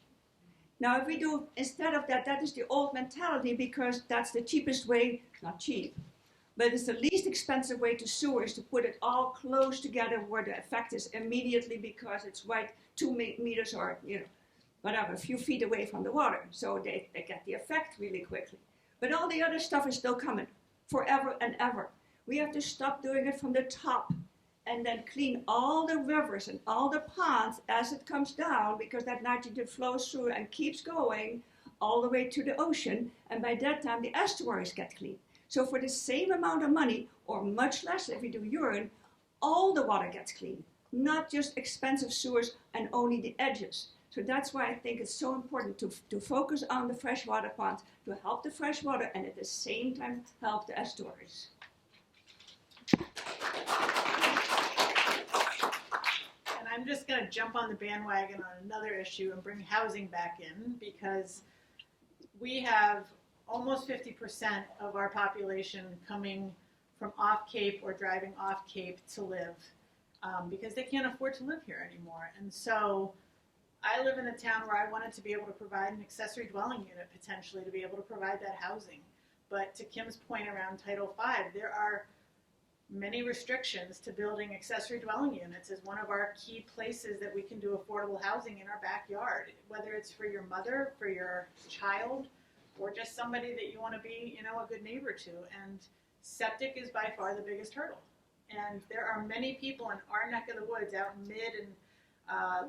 Now, if we do instead of that, that is the old mentality, because that's the cheapest way, not cheap, but it's the least expensive way to sewer, is to put it all close together where the effect is immediately, because it's right 2 meters or, whatever, a few feet away from the water. So they get the effect really quickly. But all the other stuff is still coming forever and ever. We have to stop doing it from the top and then clean all the rivers and all the ponds as it comes down, because that nitrogen flows through and keeps going all the way to the ocean. And by that time, the estuaries get clean. So for the same amount of money, or much less if we do urine, all the water gets clean, not just expensive sewers and only the edges. So that's why I think it's so important to focus on the freshwater ponds, to help the freshwater and at the same time help the estuaries. And I'm just going to jump on the bandwagon on another issue and bring housing back in, because we have almost 50% of our population coming from off Cape or driving off Cape to live, because they can't afford to live here anymore. And so I live in a town where I wanted to be able to provide an accessory dwelling unit, potentially, to be able to provide that housing. But to Kim's point around Title V, there are many restrictions to building accessory dwelling units as one of our key places that we can do affordable housing in our backyard, whether it's for your mother, for your child, or just somebody that you want to be, a good neighbor to. And septic is by far the biggest hurdle. And there are many people in our neck of the woods, out in mid and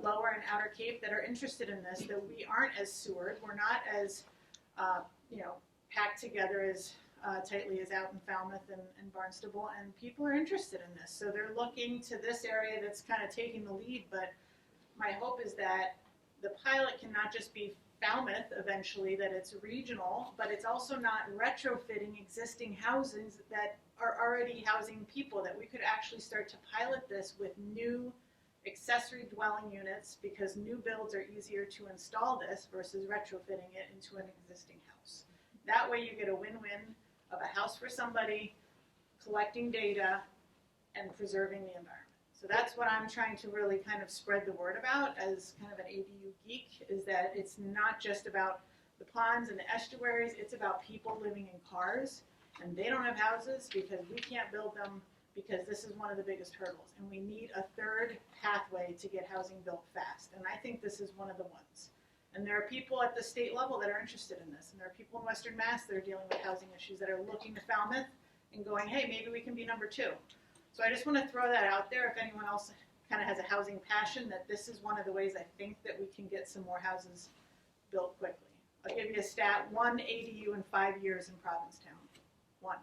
lower and outer Cape, that are interested in this, that we aren't as sewered. We're not as, packed together as tightly as out in Falmouth and Barnstable, and people are interested in this. So they're looking to this area that's kind of taking the lead, but my hope is that the pilot cannot just be Falmouth eventually, that it's regional, but it's also not retrofitting existing houses that are already housing people, that we could actually start to pilot this with new accessory dwelling units, because new builds are easier to install this versus retrofitting it into an existing house. That way you get a win-win of a house for somebody, collecting data, and preserving the environment. So that's what I'm trying to really kind of spread the word about as kind of an ADU geek, is that it's not just about the ponds and the estuaries, it's about people living in cars, and they don't have houses because we can't build them, because this is one of the biggest hurdles. And we need a third pathway to get housing built fast. And I think this is one of the ones. And there are people at the state level that are interested in this. And there are people in Western Mass that are dealing with housing issues that are looking to Falmouth and going, hey, maybe we can be number 2. So I just want to throw that out there if anyone else kind of has a housing passion, that this is one of the ways I think that we can get some more houses built quickly. I'll give you a stat: 1 ADU in 5 years in Provincetown. 1.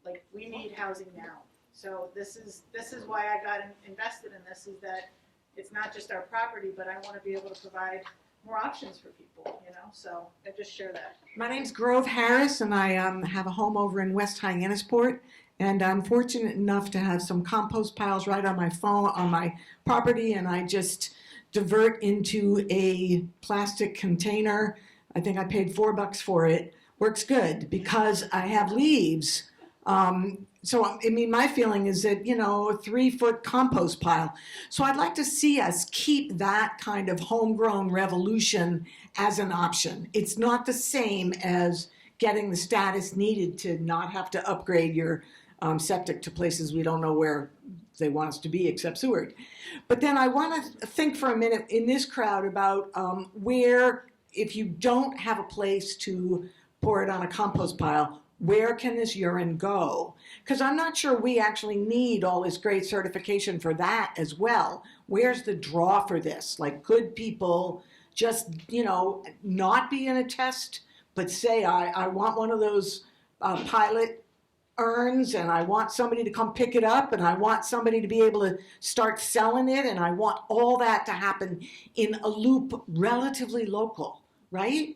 Like, we need housing now. So this is why I got invested in this, is that it's not just our property, but I want to be able to provide more options for people, you know? So I just share that. My name's Grove Harris, and I have a home over in West Hyannisport, and I'm fortunate enough to have some compost piles right on my property, and I just divert into a plastic container. I think I paid $4 for it. Works good because I have leaves. So, I mean, my feeling is that, you know, a 3-foot compost pile. So I'd like to see us keep that kind of homegrown revolution as an option. It's not the same as getting the status needed to not have to upgrade your septic to places we don't know where they want us to be except Seward. But then I want to think for a minute in this crowd about where, if you don't have a place to pour it on a compost pile, where can this urine go? Because I'm not sure we actually need all this great certification for that as well. Where's the draw for this? Like, could people just, you know, not be in a test, but say, I want one of those pilot urns, and I want somebody to come pick it up, and I want somebody to be able to start selling it, and I want all that to happen in a loop relatively local, right?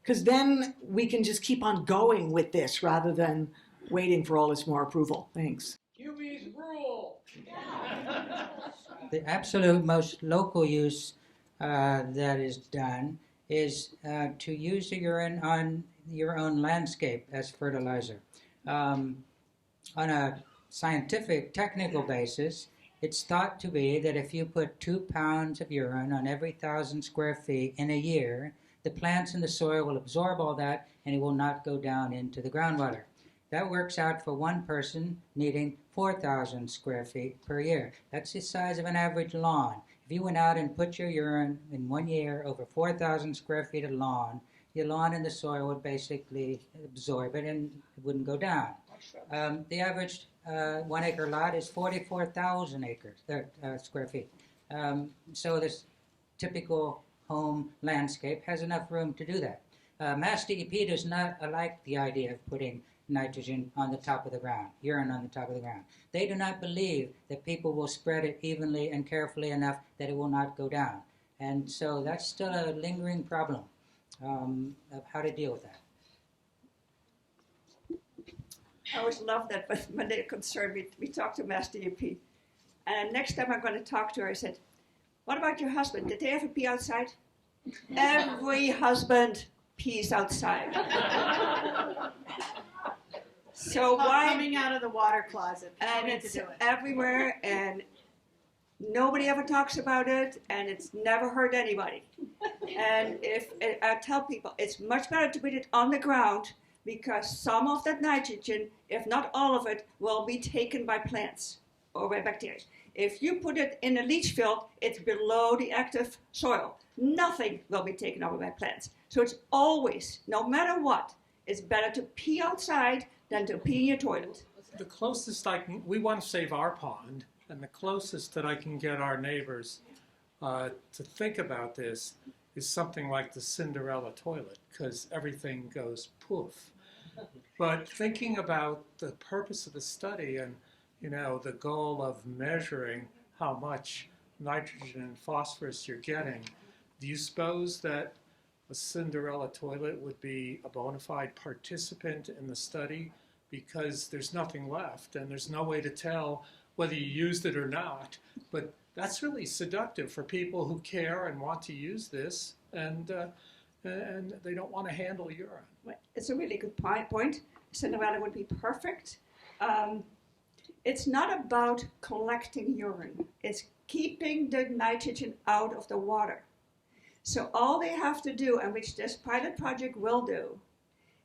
Because then we can just keep on going with this rather than waiting for all this more approval. Thanks. QB's rule. The absolute most local use that is done is to use the urine on your own landscape as fertilizer. On a scientific, technical basis, it's thought to be that if you put 2 pounds of urine on every 1,000 square feet in a year, the plants in the soil will absorb all that and it will not go down into the groundwater. That works out for one person needing 4,000 square feet per year. That's the size of an average lawn. If you went out and put your urine in 1 year over 4,000 square feet of lawn, your lawn and the soil would basically absorb it and it wouldn't go down. The average 1 acre lot is 44,000 square feet. So this typical home landscape has enough room to do that. MASSTC does not like the idea of putting nitrogen on the top of the ground, urine on the top of the ground. They do not believe that people will spread it evenly and carefully enough that it will not go down. And so that's still a lingering problem of how to deal with that. I always love that when they're concerned, we talk to MASSTC. And next time I'm going to talk to her, I said, what about your husband? Did they ever pee outside? Every husband pees outside. So why? Coming out of the water closet. And it's everywhere, and nobody ever talks about it, and it's never hurt anybody. And I tell people, it's much better to put it on the ground, because some of that nitrogen, if not all of it, will be taken by plants or by bacteria. If you put it in a leach field, it's below the active soil. Nothing will be taken over by plants. So it's always, no matter what, it's better to pee outside than to pee in your toilet. The closest we want to save our pond, and the closest that I can get our neighbors to think about this is something like the Cinderella toilet, because everything goes poof. But thinking about the purpose of the study and, you know, the goal of measuring how much nitrogen and phosphorus you're getting, do you suppose that a Cinderella toilet would be a bona fide participant in the study? Because there's nothing left and there's no way to tell whether you used it or not. But that's really seductive for people who care and want to use this, and they don't want to handle urine. It's a really good point. Cinderella would be perfect. It's not about collecting urine. It's keeping the nitrogen out of the water. So all they have to do, and which this pilot project will do,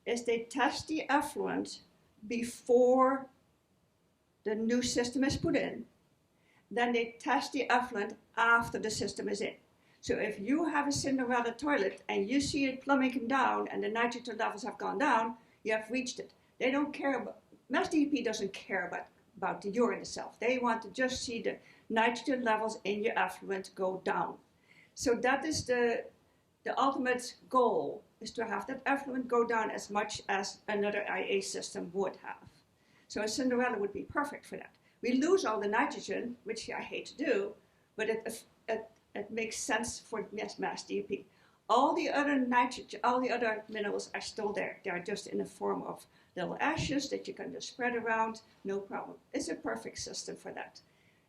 is they test the effluent before the new system is put in. Then they test the effluent after the system is in. So if you have a Cinderella toilet and you see it plummeting down and the nitrogen levels have gone down, you have reached it. They don't care about, MASSTC doesn't care about the urine itself. They want to just see the nitrogen levels in your effluent go down. So that is the ultimate goal, is to have that effluent go down as much as another IA system would have. So a Cinderella would be perfect for that. We lose all the nitrogen, which I hate to do, but it makes sense for MASSTC. All the other nitrogen, all the other minerals are still there. They are just in the form of little ashes that you can just spread around, no problem. It's a perfect system for that.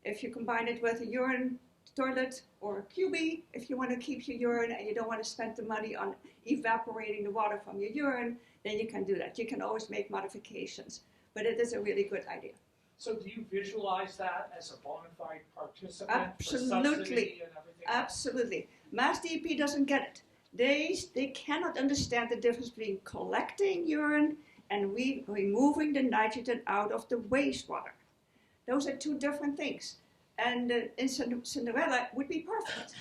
If you combine it with a urine toilet or a QB, if you want to keep your urine and you don't want to spend the money on evaporating the water from your urine, then you can do that. You can always make modifications, but it is a really good idea. So do you visualize that as a bona fide participant Absolutely. for subsidy and everything else? Absolutely. MASSTC doesn't get it. They cannot understand the difference between collecting urine and removing the nitrogen out of the wastewater. Those are two different things. And in Cinderella would be perfect.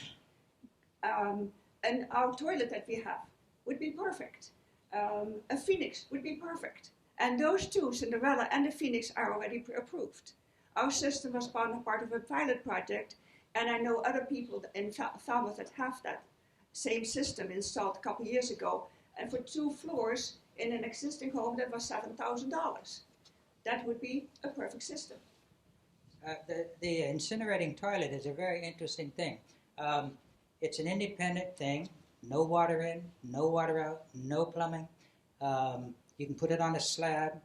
And our toilet that we have would be perfect. A Phoenix would be perfect. And those two, Cinderella and the Phoenix, are already approved. Our system was part of a pilot project, and I know other people in Falmouth that have that same system installed a couple years ago, and for 2 floors in an existing home that was $7,000. That would be a perfect system. The incinerating toilet is a very interesting thing. It's an independent thing, no water in, no water out, no plumbing. You can put it on a slab.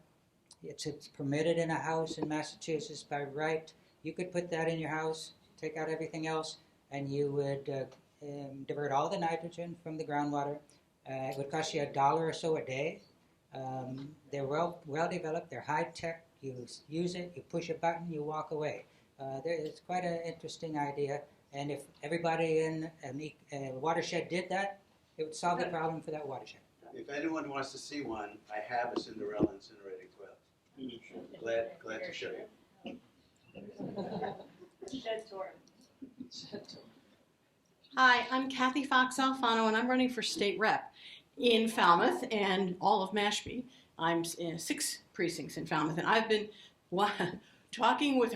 It's permitted in a house in Massachusetts by right. You could put that in your house, take out everything else, and you would divert all the nitrogen from the groundwater. It would cost you $1 or so a day. They're well developed, they're high tech. You use it, you push a button, you walk away. It's quite an interesting idea, and if everybody in a watershed did that, it would solve the problem for that watershed. If anyone wants to see one, I have a Cinderella incinerating toilet. Glad to show you. Hi, I'm Kathy Fox Alfano, and I'm running for state rep in Falmouth and all of Mashpee. I'm in 6 precincts in Falmouth, and I've been talking with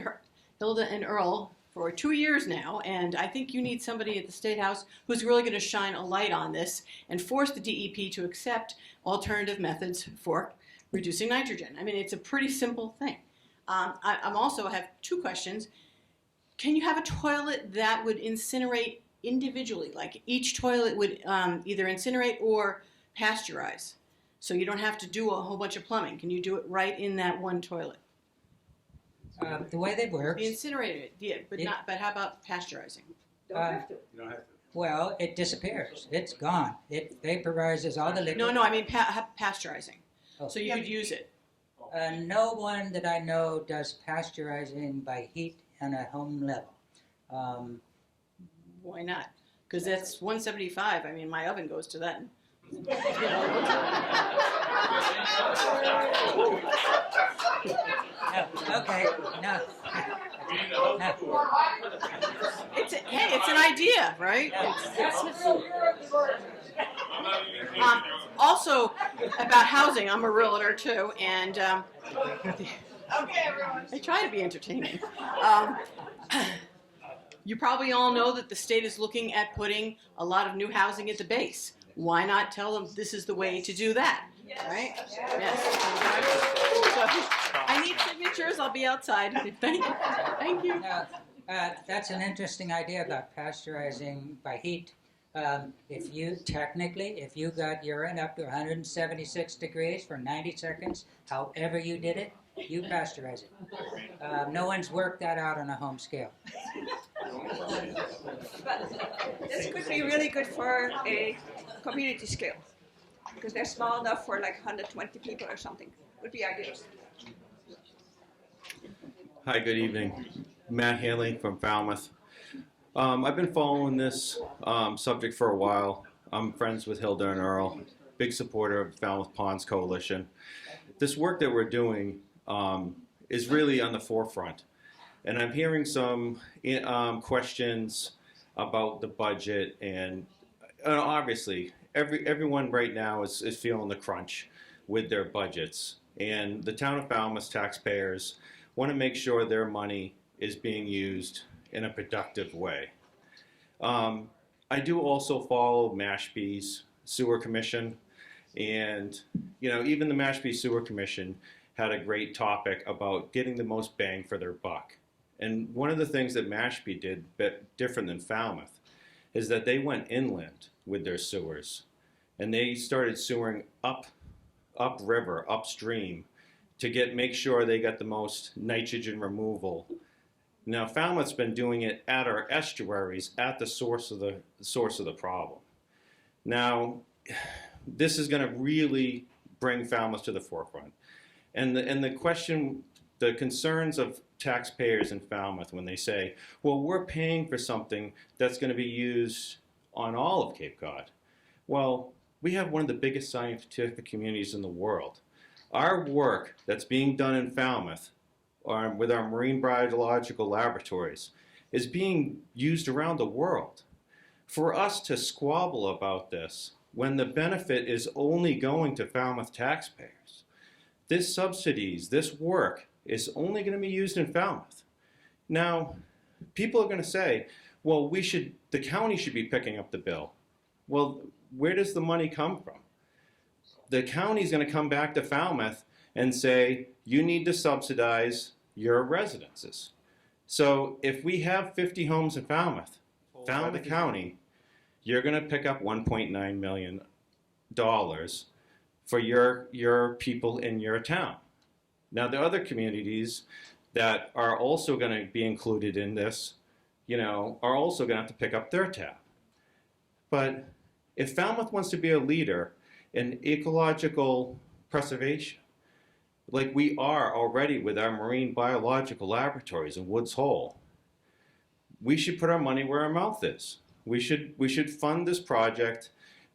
Hilde and Earle for 2 years now, and I think you need somebody at the State House who's really going to shine a light on this and force the DEP to accept alternative methods for reducing nitrogen. I mean, it's a pretty simple thing. I also have 2 questions. Can you have a toilet that would incinerate individually? Like each toilet would either incinerate or pasteurize? So you don't have to do a whole bunch of plumbing. Can you do it right in that one toilet? The way they work. Incinerate it, yeah, but how about pasteurizing? You don't have to. Well, it disappears. It's gone. It vaporizes all the liquid. No, I mean pasteurizing. Oh. So you could use it. No one that I know does pasteurizing by heat on a home level. Why not? Because that's 175. I mean, my oven goes to that. No, okay, no. It's an idea, right? Also, about housing, I'm a realtor too, and I try to be entertaining. You probably all know that the state is looking at putting a lot of new housing at the base. Why not tell them this is the way to do that, right? Yes. So, I need signatures. I'll be outside. Thank you. That's an interesting idea about pasteurizing by heat. If you got urine up to 176 degrees for 90 seconds, however you did it, you pasteurize it. No one's worked that out on a home scale. But this could be really good for a community scale, because they're small enough for like 120 people or something. Would be ideal. Hi, good evening. Matt Haley from Falmouth. I've been following this subject for a while. I'm friends with Hilde and Earle, big supporter of the Falmouth Ponds Coalition. This work that we're doing is really on the forefront. And I'm hearing some questions about the budget, and obviously everyone right now is feeling the crunch with their budgets. And the town of Falmouth taxpayers want to make sure their money is being used in a productive way. I do also follow Mashpee's Sewer Commission, and even the Mashpee Sewer Commission had a great topic about getting the most bang for their buck. And one of the things that Mashpee did different than Falmouth is that they went inland with their sewers, and they started sewering upriver, upstream, to make sure they got the most nitrogen removal. Now, Falmouth's been doing it at our estuaries, at the source of the problem. Now, this is going to really bring Falmouth to the forefront. And the concerns of taxpayers in Falmouth when they say, well, we're paying for something that's going to be used on all of Cape Cod. Well, we have one of the biggest scientific communities in the world. Our work that's being done in Falmouth with our marine biological laboratories is being used around the world. For us to squabble about this when the benefit is only going to Falmouth taxpayers, this subsidies, this work is only going to be used in Falmouth. Now, people are going to say, well, the county should be picking up the bill. Well, where does the money come from? The county is going to come back to Falmouth and say, you need to subsidize your residences. So if we have 50 homes in Falmouth County, you're going to pick up $1.9 million for your people in your town. Now, the other communities that are also going to be included in this, are also going to have to pick up their tab. But if Falmouth wants to be a leader in ecological preservation, like we are already with our marine biological laboratories in Woods Hole, we should put our money where our mouth is. We should fund this project,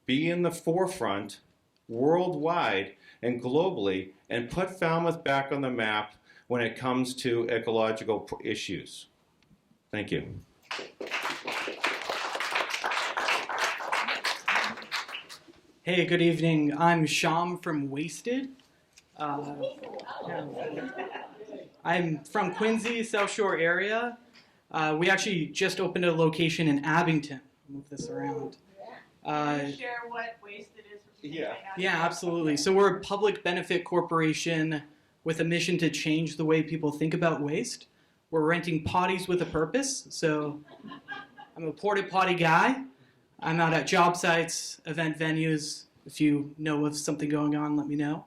be in the forefront worldwide and globally, and put Falmouth back on the map when it comes to ecological issues. Thank you. Hey, good evening. I'm Sham from Wasted. I'm from Quincy, South Shore area. We actually just opened a location in Abington. I'll move this around. Can you share what Wasted is? Yeah, absolutely. So we're a public benefit corporation with a mission to change the way people think about waste. We're renting potties with a purpose. So I'm a porta potty guy. I'm out at job sites, event venues. If you know of something going on, let me know.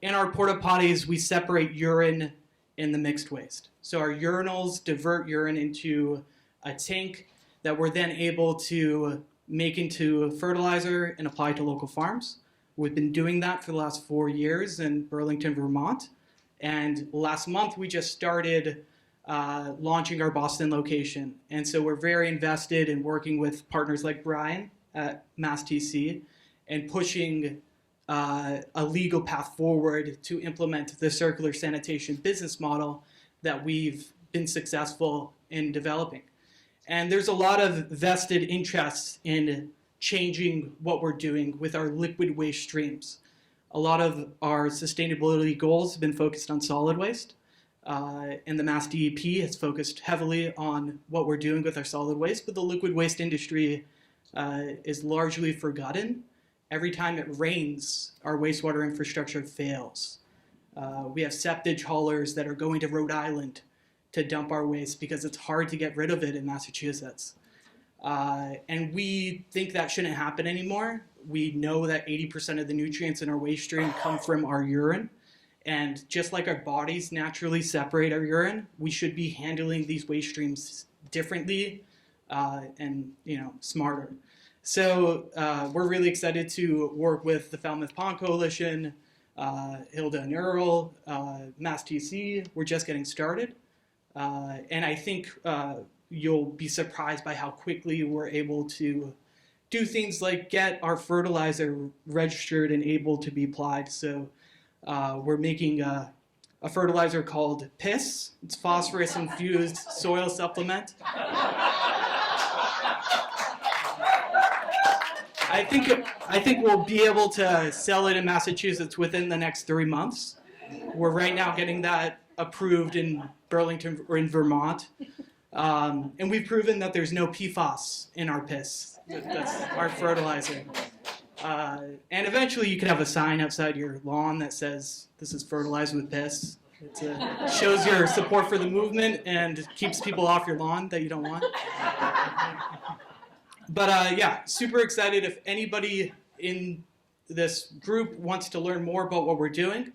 In our porta potties, we separate urine in the mixed waste. So our urinals divert urine into a tank that we're then able to make into fertilizer and apply to local farms. We've been doing that for the last 4 years in Burlington, Vermont. And last month, we just started launching our Boston location. And so we're very invested in working with partners like Bryan at MASSTC and pushing a legal path forward to implement the circular sanitation business model that we've been successful in developing. And there's a lot of vested interests in changing what we're doing with our liquid waste streams. A lot of our sustainability goals have been focused on solid waste, and the Mass DEP has focused heavily on what we're doing with our solid waste, but the liquid waste industry is largely forgotten. Every time it rains, our wastewater infrastructure fails. We have septage haulers that are going to Rhode Island to dump our waste because it's hard to get rid of it in Massachusetts. And we think that shouldn't happen anymore. We know that 80% of the nutrients in our waste stream come from our urine. And just like our bodies naturally separate our urine, we should be handling these waste streams differently and smarter. So we're really excited to work with the Falmouth Pond Coalition, Hilde and Earle, MASSTC. We're just getting started. And I think you'll be surprised by how quickly we're able to do things like get our fertilizer registered and able to be applied. So we're making a fertilizer called PISS. It's phosphorus infused soil supplement. I think we'll be able to sell it in Massachusetts within the next 3 months. We're right now getting that approved in Burlington or in Vermont. And we've proven that there's no PFAS in our piss. That's our fertilizer. And eventually you could have a sign outside your lawn that says, this is fertilized with piss. It shows your support for the movement and keeps people off your lawn that you don't want. But yeah, super excited. If anybody in this group wants to learn more about what we're doing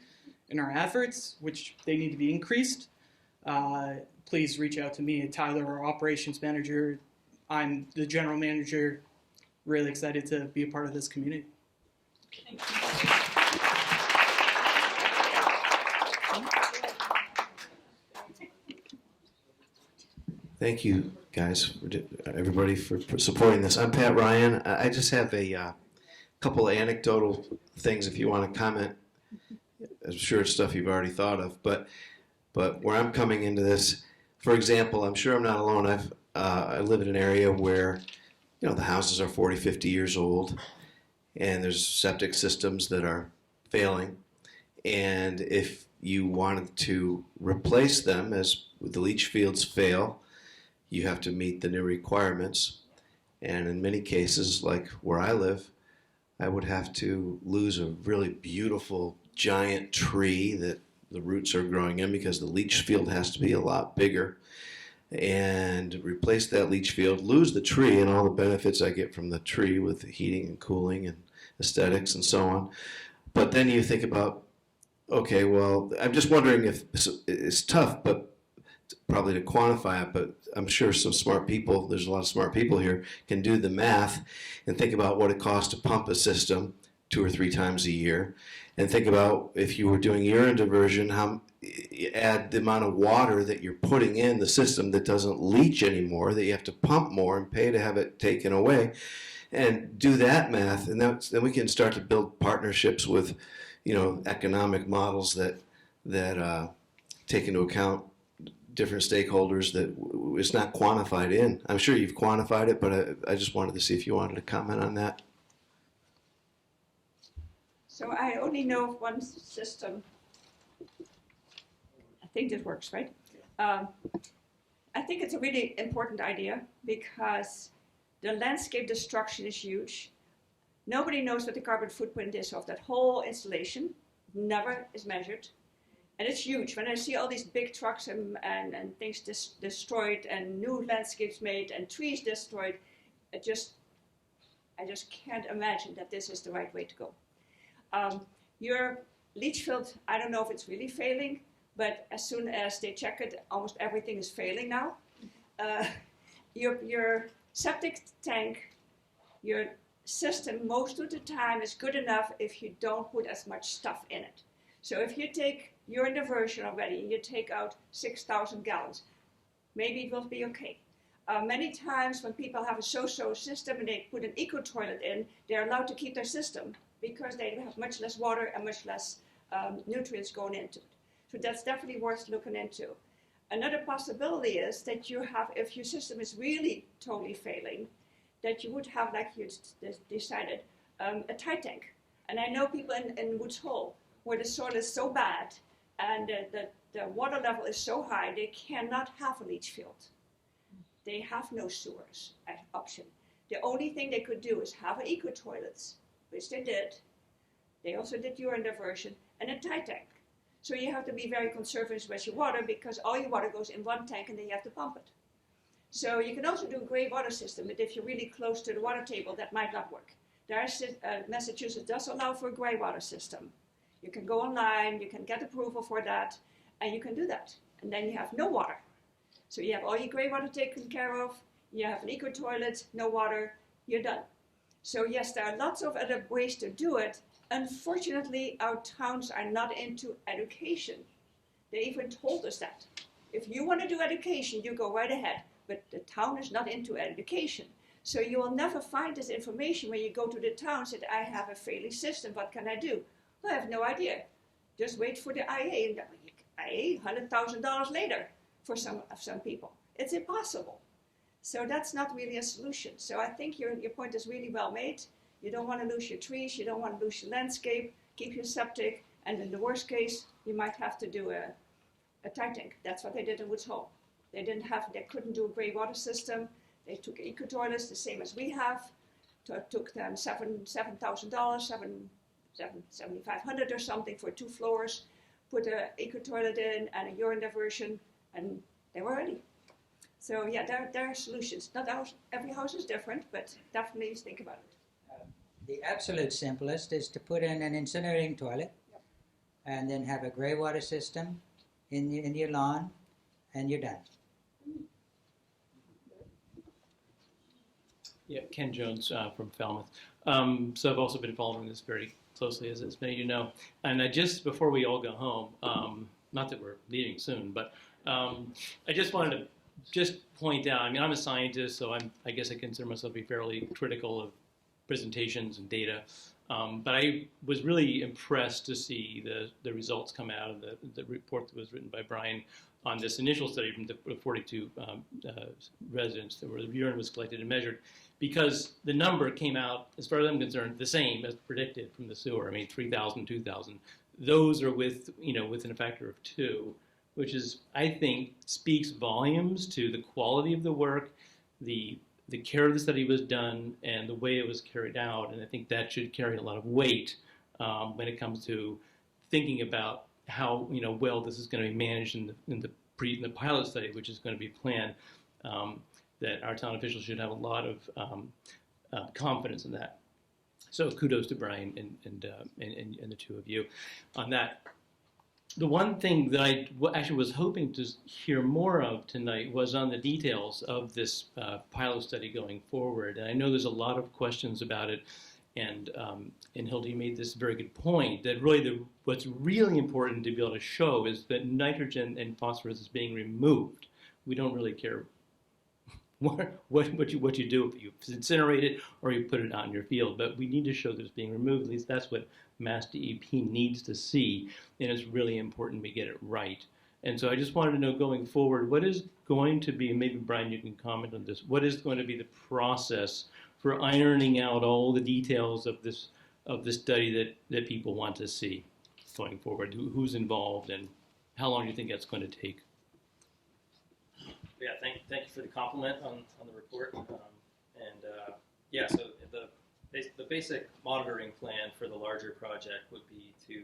in our efforts, which they need to be increased, please reach out to me, Tyler, our operations manager. I'm the general manager. Really excited to be a part of this community. Thank you, guys, everybody, for supporting this. I'm Pat Ryan. I just have a couple of anecdotal things if you want to comment. I'm sure it's stuff you've already thought of, but where I'm coming into this, for example, I'm sure I'm not alone. I live in an area where, the houses are 40, 50 years old, and there's septic systems that are failing. And if you wanted to replace them, as the leach fields fail, you have to meet the new requirements. And in many cases, like where I live, I would have to lose a really beautiful giant tree that the roots are growing in because the leach field has to be a lot bigger, and replace that leach field, lose the tree and all the benefits I get from the tree with the heating and cooling and aesthetics and so on. But then you think about, okay, well, I'm just wondering if it's tough, but probably to quantify it, but I'm sure some smart people, there's a lot of smart people here, can do the math and think about what it costs to pump a system 2 or 3 times a year, and think about if you were doing urine diversion, how you add the amount of water that you're putting in the system that doesn't leach anymore, that you have to pump more and pay to have it taken away, and do that math, and then we can start to build partnerships with, economic models that take into account different stakeholders that it's not quantified in. I'm sure you've quantified it, but I just wanted to see if you wanted to comment on that. So I only know of one system. I think this works, right? I think it's a really important idea because the landscape destruction is huge. Nobody knows what the carbon footprint is of that whole installation. Never is measured. And it's huge. When I see all these big trucks and things destroyed and new landscapes made and trees destroyed, I just can't imagine that this is the right way to go. Your leach field, I don't know if it's really failing, but as soon as they check it, almost everything is failing now. Your septic tank, your system, most of the time is good enough if you don't put as much stuff in it. So if you take urine diversion already, you take out 6,000 gallons, maybe it will be okay. Many times when people have a so-so system and they put an ecotoilet in, they're allowed to keep their system because they have much less water and much less nutrients going into it. So that's definitely worth looking into. Another possibility is that you have, if your system is really totally failing, that you would have, like you decided, a tight tank. And I know people in Woods Hole where the soil is so bad and the water level is so high, they cannot have a leach field. They have no sewers option. The only thing they could do is have an ecotoilets, which they did. They also did urine diversion and a tight tank. So you have to be very conservative with your water because all your water goes in one tank and then you have to pump it. So you can also do a gray water system, but if you're really close to the water table, that might not work. Massachusetts does allow for a gray water system. You can go online, you can get approval for that, and you can do that. And then you have no water. So you have all your gray water taken care of, you have an eco-toilet, no water, you're done. So yes, there are lots of other ways to do it. Unfortunately, our towns are not into education. They even told us that. If you want to do education, you go right ahead. But the town is not into education. So you will never find this information when you go to the town and say, I have a failing system, what can I do? Well, I have no idea. Just wait for the IA. IA, $100,000 later for some people. It's impossible. So that's not really a solution. So I think your point is really well made. You don't want to lose your trees, you don't want to lose your landscape, keep your septic, and in the worst case, you might have to do a tight tank. That's what they did in Woods Hole. They couldn't do a gray water system. They took eco-toilets, the same as we have. It took them $7,000, $7,500 or something for 2 floors, put an eco-toilet in and a urine diversion, and they were ready. So yeah, there are solutions. Not every house is different, but definitely think about it. The absolute simplest is to put in an incinerating toilet, and then have a gray water system in your lawn, and you're done. Yeah, Ken Jones from Falmouth. So I've also been following this very closely, as many of you know. And I just, before we all go home, not that we're leaving soon, but I just wanted to just point out, I mean, I'm a scientist, so I guess I consider myself to be fairly critical of presentations and data. But I was really impressed to see the results come out of the report that was written by Bryan on this initial study from the 42 residents where the urine was collected and measured, because the number came out, as far as I'm concerned, the same as predicted from the sewer. I mean, 3,000, 2,000. Those are within a factor of 2, which is, I think, speaks volumes to the quality of the work, the care of the study was done, and the way it was carried out. And I think that should carry a lot of weight when it comes to thinking about how well this is going to be managed in the pilot study, which is going to be planned. That our town officials should have a lot of confidence in that. So kudos to Bryan and the two of you on that. The one thing that I actually was hoping to hear more of tonight was on the details of this pilot study going forward. And I know there's a lot of questions about it. And Hilde, you made this very good point that really what's really important to be able to show is that nitrogen and phosphorus is being removed. We don't really care what you do, if you incinerate it or you put it out in your field, but we need to show that it's being removed. At least that's what MASSTC needs to see, and it's really important we get it right. And so I just wanted to know going forward, what is going to be, and maybe Bryan, you can comment on this, what is going to be the process for ironing out all the details of this study that people want to see going forward? Who's involved and how long do you think that's going to take? Yeah, thank you for the compliment on the report. Yeah, so the basic monitoring plan for the larger project would be to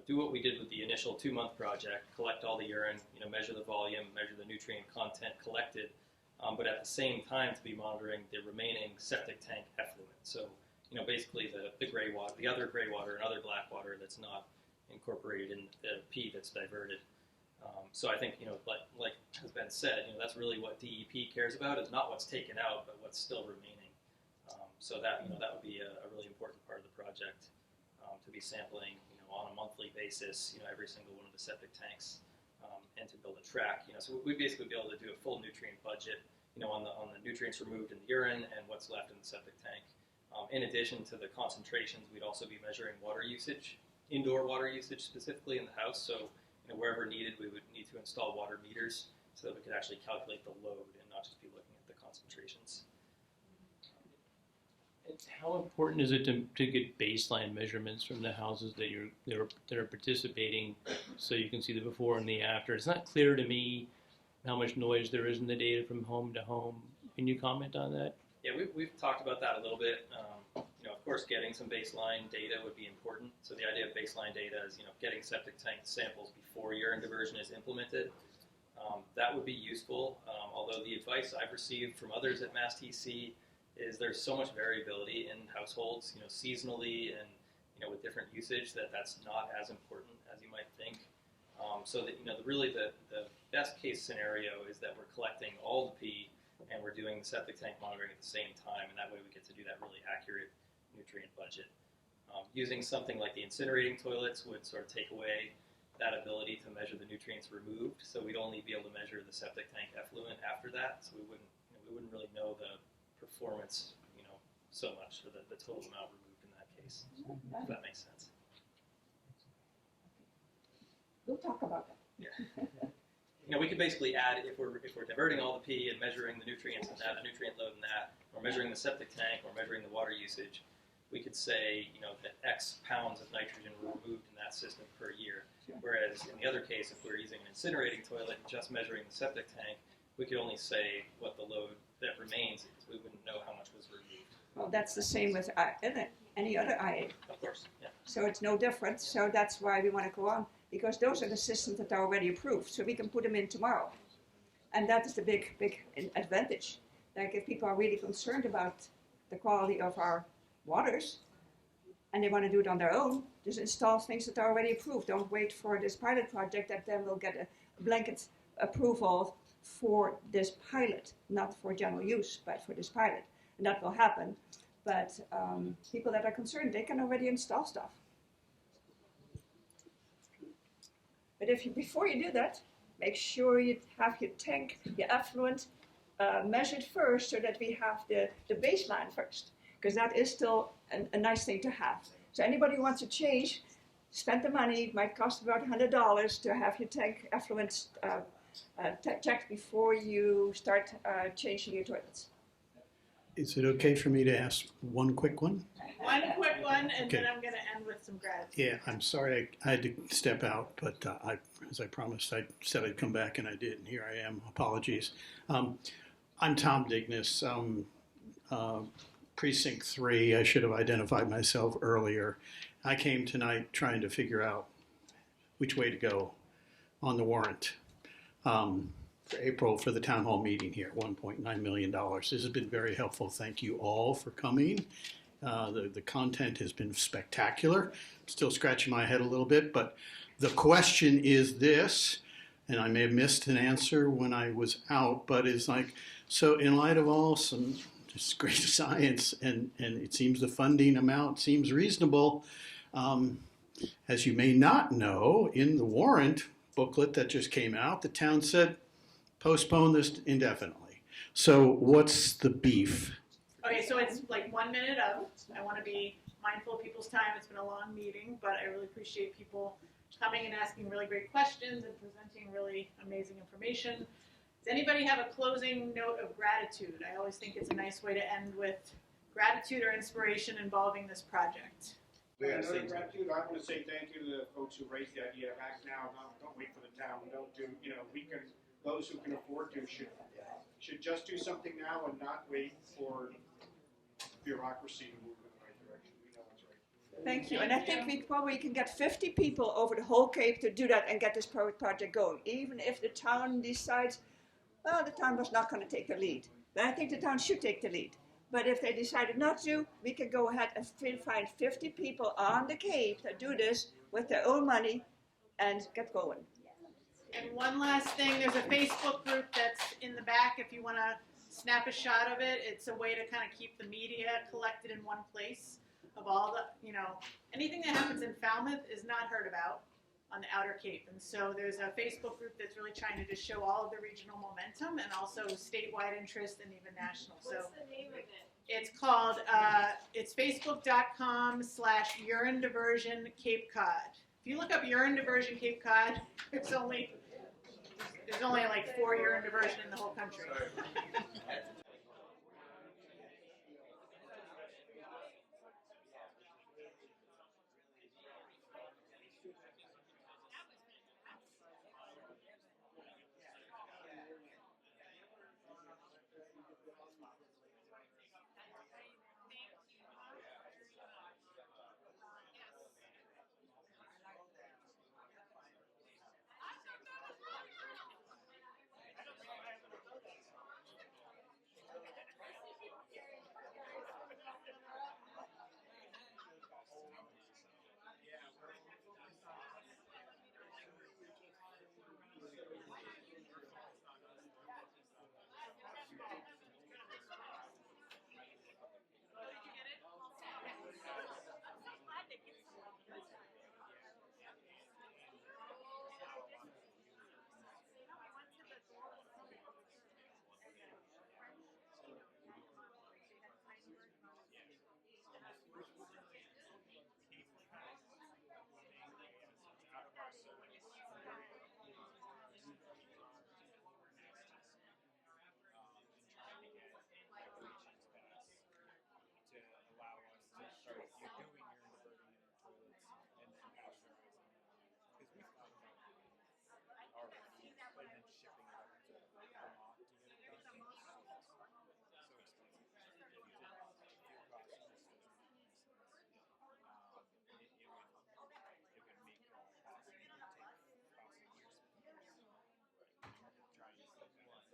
do what we did with the initial 2-month project, collect all the urine, measure the volume, measure the nutrient content collected, but at the same time to be monitoring the remaining septic tank effluent. So basically the gray water, the other gray water and other black water that's not incorporated in the P that's diverted. So I think, like has been said, that's really what DEP cares about, is not what's taken out, but what's still remaining. So that would be a really important part of the project, to be sampling, on a monthly basis, every single one of the septic tanks, and to build a track. So we'd basically be able to do a full nutrient budget, on the nutrients removed in the urine and what's left in the septic tank. In addition to the concentrations, we'd also be measuring water usage, indoor water usage specifically in the house. So wherever needed, we would need to install water meters so that we could actually calculate the load and not just be looking at the concentrations. How important is it to get baseline measurements from the houses that are participating, so you can see the before and the after? It's not clear to me how much noise there is in the data from home to home. Can you comment on that? Yeah, we've talked about that a little bit. Of course, getting some baseline data would be important. So the idea of baseline data is, getting septic tank samples before urine diversion is implemented. That would be useful, although the advice I've received from others at MASSTC is there's so much variability in households, seasonally and, with different usage that's not as important as you might think. So that, really the best case scenario is that we're collecting all the pee and we're doing the septic tank monitoring at the same time, and that way we get to do that really accurate nutrient budget. Using something like the incinerating toilets would sort of take away that ability to measure the nutrients removed, so we'd only be able to measure the septic tank effluent after that, so we wouldn't really know the performance, so much, or the total amount removed in that case, if that makes sense. We'll talk about that. Yeah. We could basically add, if we're diverting all the pee and measuring the nutrients in that, the nutrient load in that, or measuring the septic tank, or measuring the water usage, we could say, that X pounds of nitrogen were removed in that system per year. Sure. Whereas in the other case, if we're using an incinerating toilet and just measuring the septic tank, we could only say what the load that remains is. We wouldn't know how much was removed. Well, that's the same with any other IA. Of course, yeah. So it's no different. So that's why we want to go on, because those are the systems that are already approved. So we can put them in tomorrow. And that is the big advantage. Like if people are really concerned about the quality of our waters and they want to do it on their own, just install things that are already approved. Don't wait for this pilot project that then will get a blanket approval for this pilot, not for general use, but for this pilot. And that will happen. But people that are concerned, they can already install stuff. But before you do that, make sure you have your tank, your effluent measured first, so that we have the baseline first, because that is still a nice thing to have. So anybody who wants to change, spend the money. It might cost about $100 to have your tank effluent checked before you start changing your toilets. Is it okay for me to ask one quick one? One quick one, and Okay. then I'm going to end with some gratitude. Yeah, I'm sorry I had to step out, but as I promised, I said I'd come back, and I did, and here I am. Apologies. I'm Tom Dignas, Precinct 3. I should have identified myself earlier. I came tonight trying to figure out which way to go on the warrant for April for the town hall meeting here, $1.9 million. This has been very helpful. Thank you all for coming. The content has been spectacular. I'm still scratching my head a little bit, but the question is this, and I may have missed an answer when I was out, but it's like, so in light of all some just great science, and it seems the funding amount seems reasonable, as you may not know, in the warrant booklet that just came out, the town said, postpone this indefinitely. So what's the beef? Okay, so it's like 1 minute of. I want to be mindful of people's time. It's been a long meeting, but I really appreciate people coming and asking really great questions and presenting really amazing information. Does anybody have a closing note of gratitude? I always think it's a nice way to end with gratitude or inspiration involving this project. Gratitude. I want to say thank you to the folks who raised the idea of act now. Don't wait for the town. Don't do. Those who can afford to should just do something now and not wait for bureaucracy to move in the right direction. We know what's right. Thank you. And I think we probably can get 50 people over the whole Cape to do that and get this project going, even if the town decides, well, the town was not going to take the lead. But I think the town should take the lead. But if they decided not to, we can go ahead and find 50 people on the Cape that do this with their own money and get going. And one last thing, there's a Facebook group that's in the back if you want to snap a shot of it. It's a way to kind of keep the media collected in one place of all the, anything that happens in Falmouth is not heard about on the Outer Cape. And so there's a Facebook group that's really trying to just show all of the regional momentum and also statewide interest and even national. What's the name of it? It's called, it's facebook.com/urine diversion Cape Cod. If you look up urine diversion Cape Cod, there's only like 4 urine diversion in the whole country.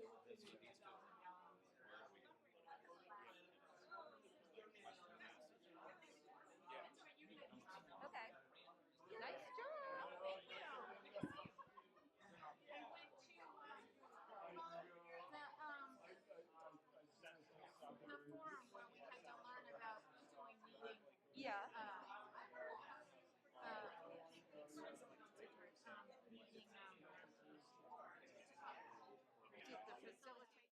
That's what needs to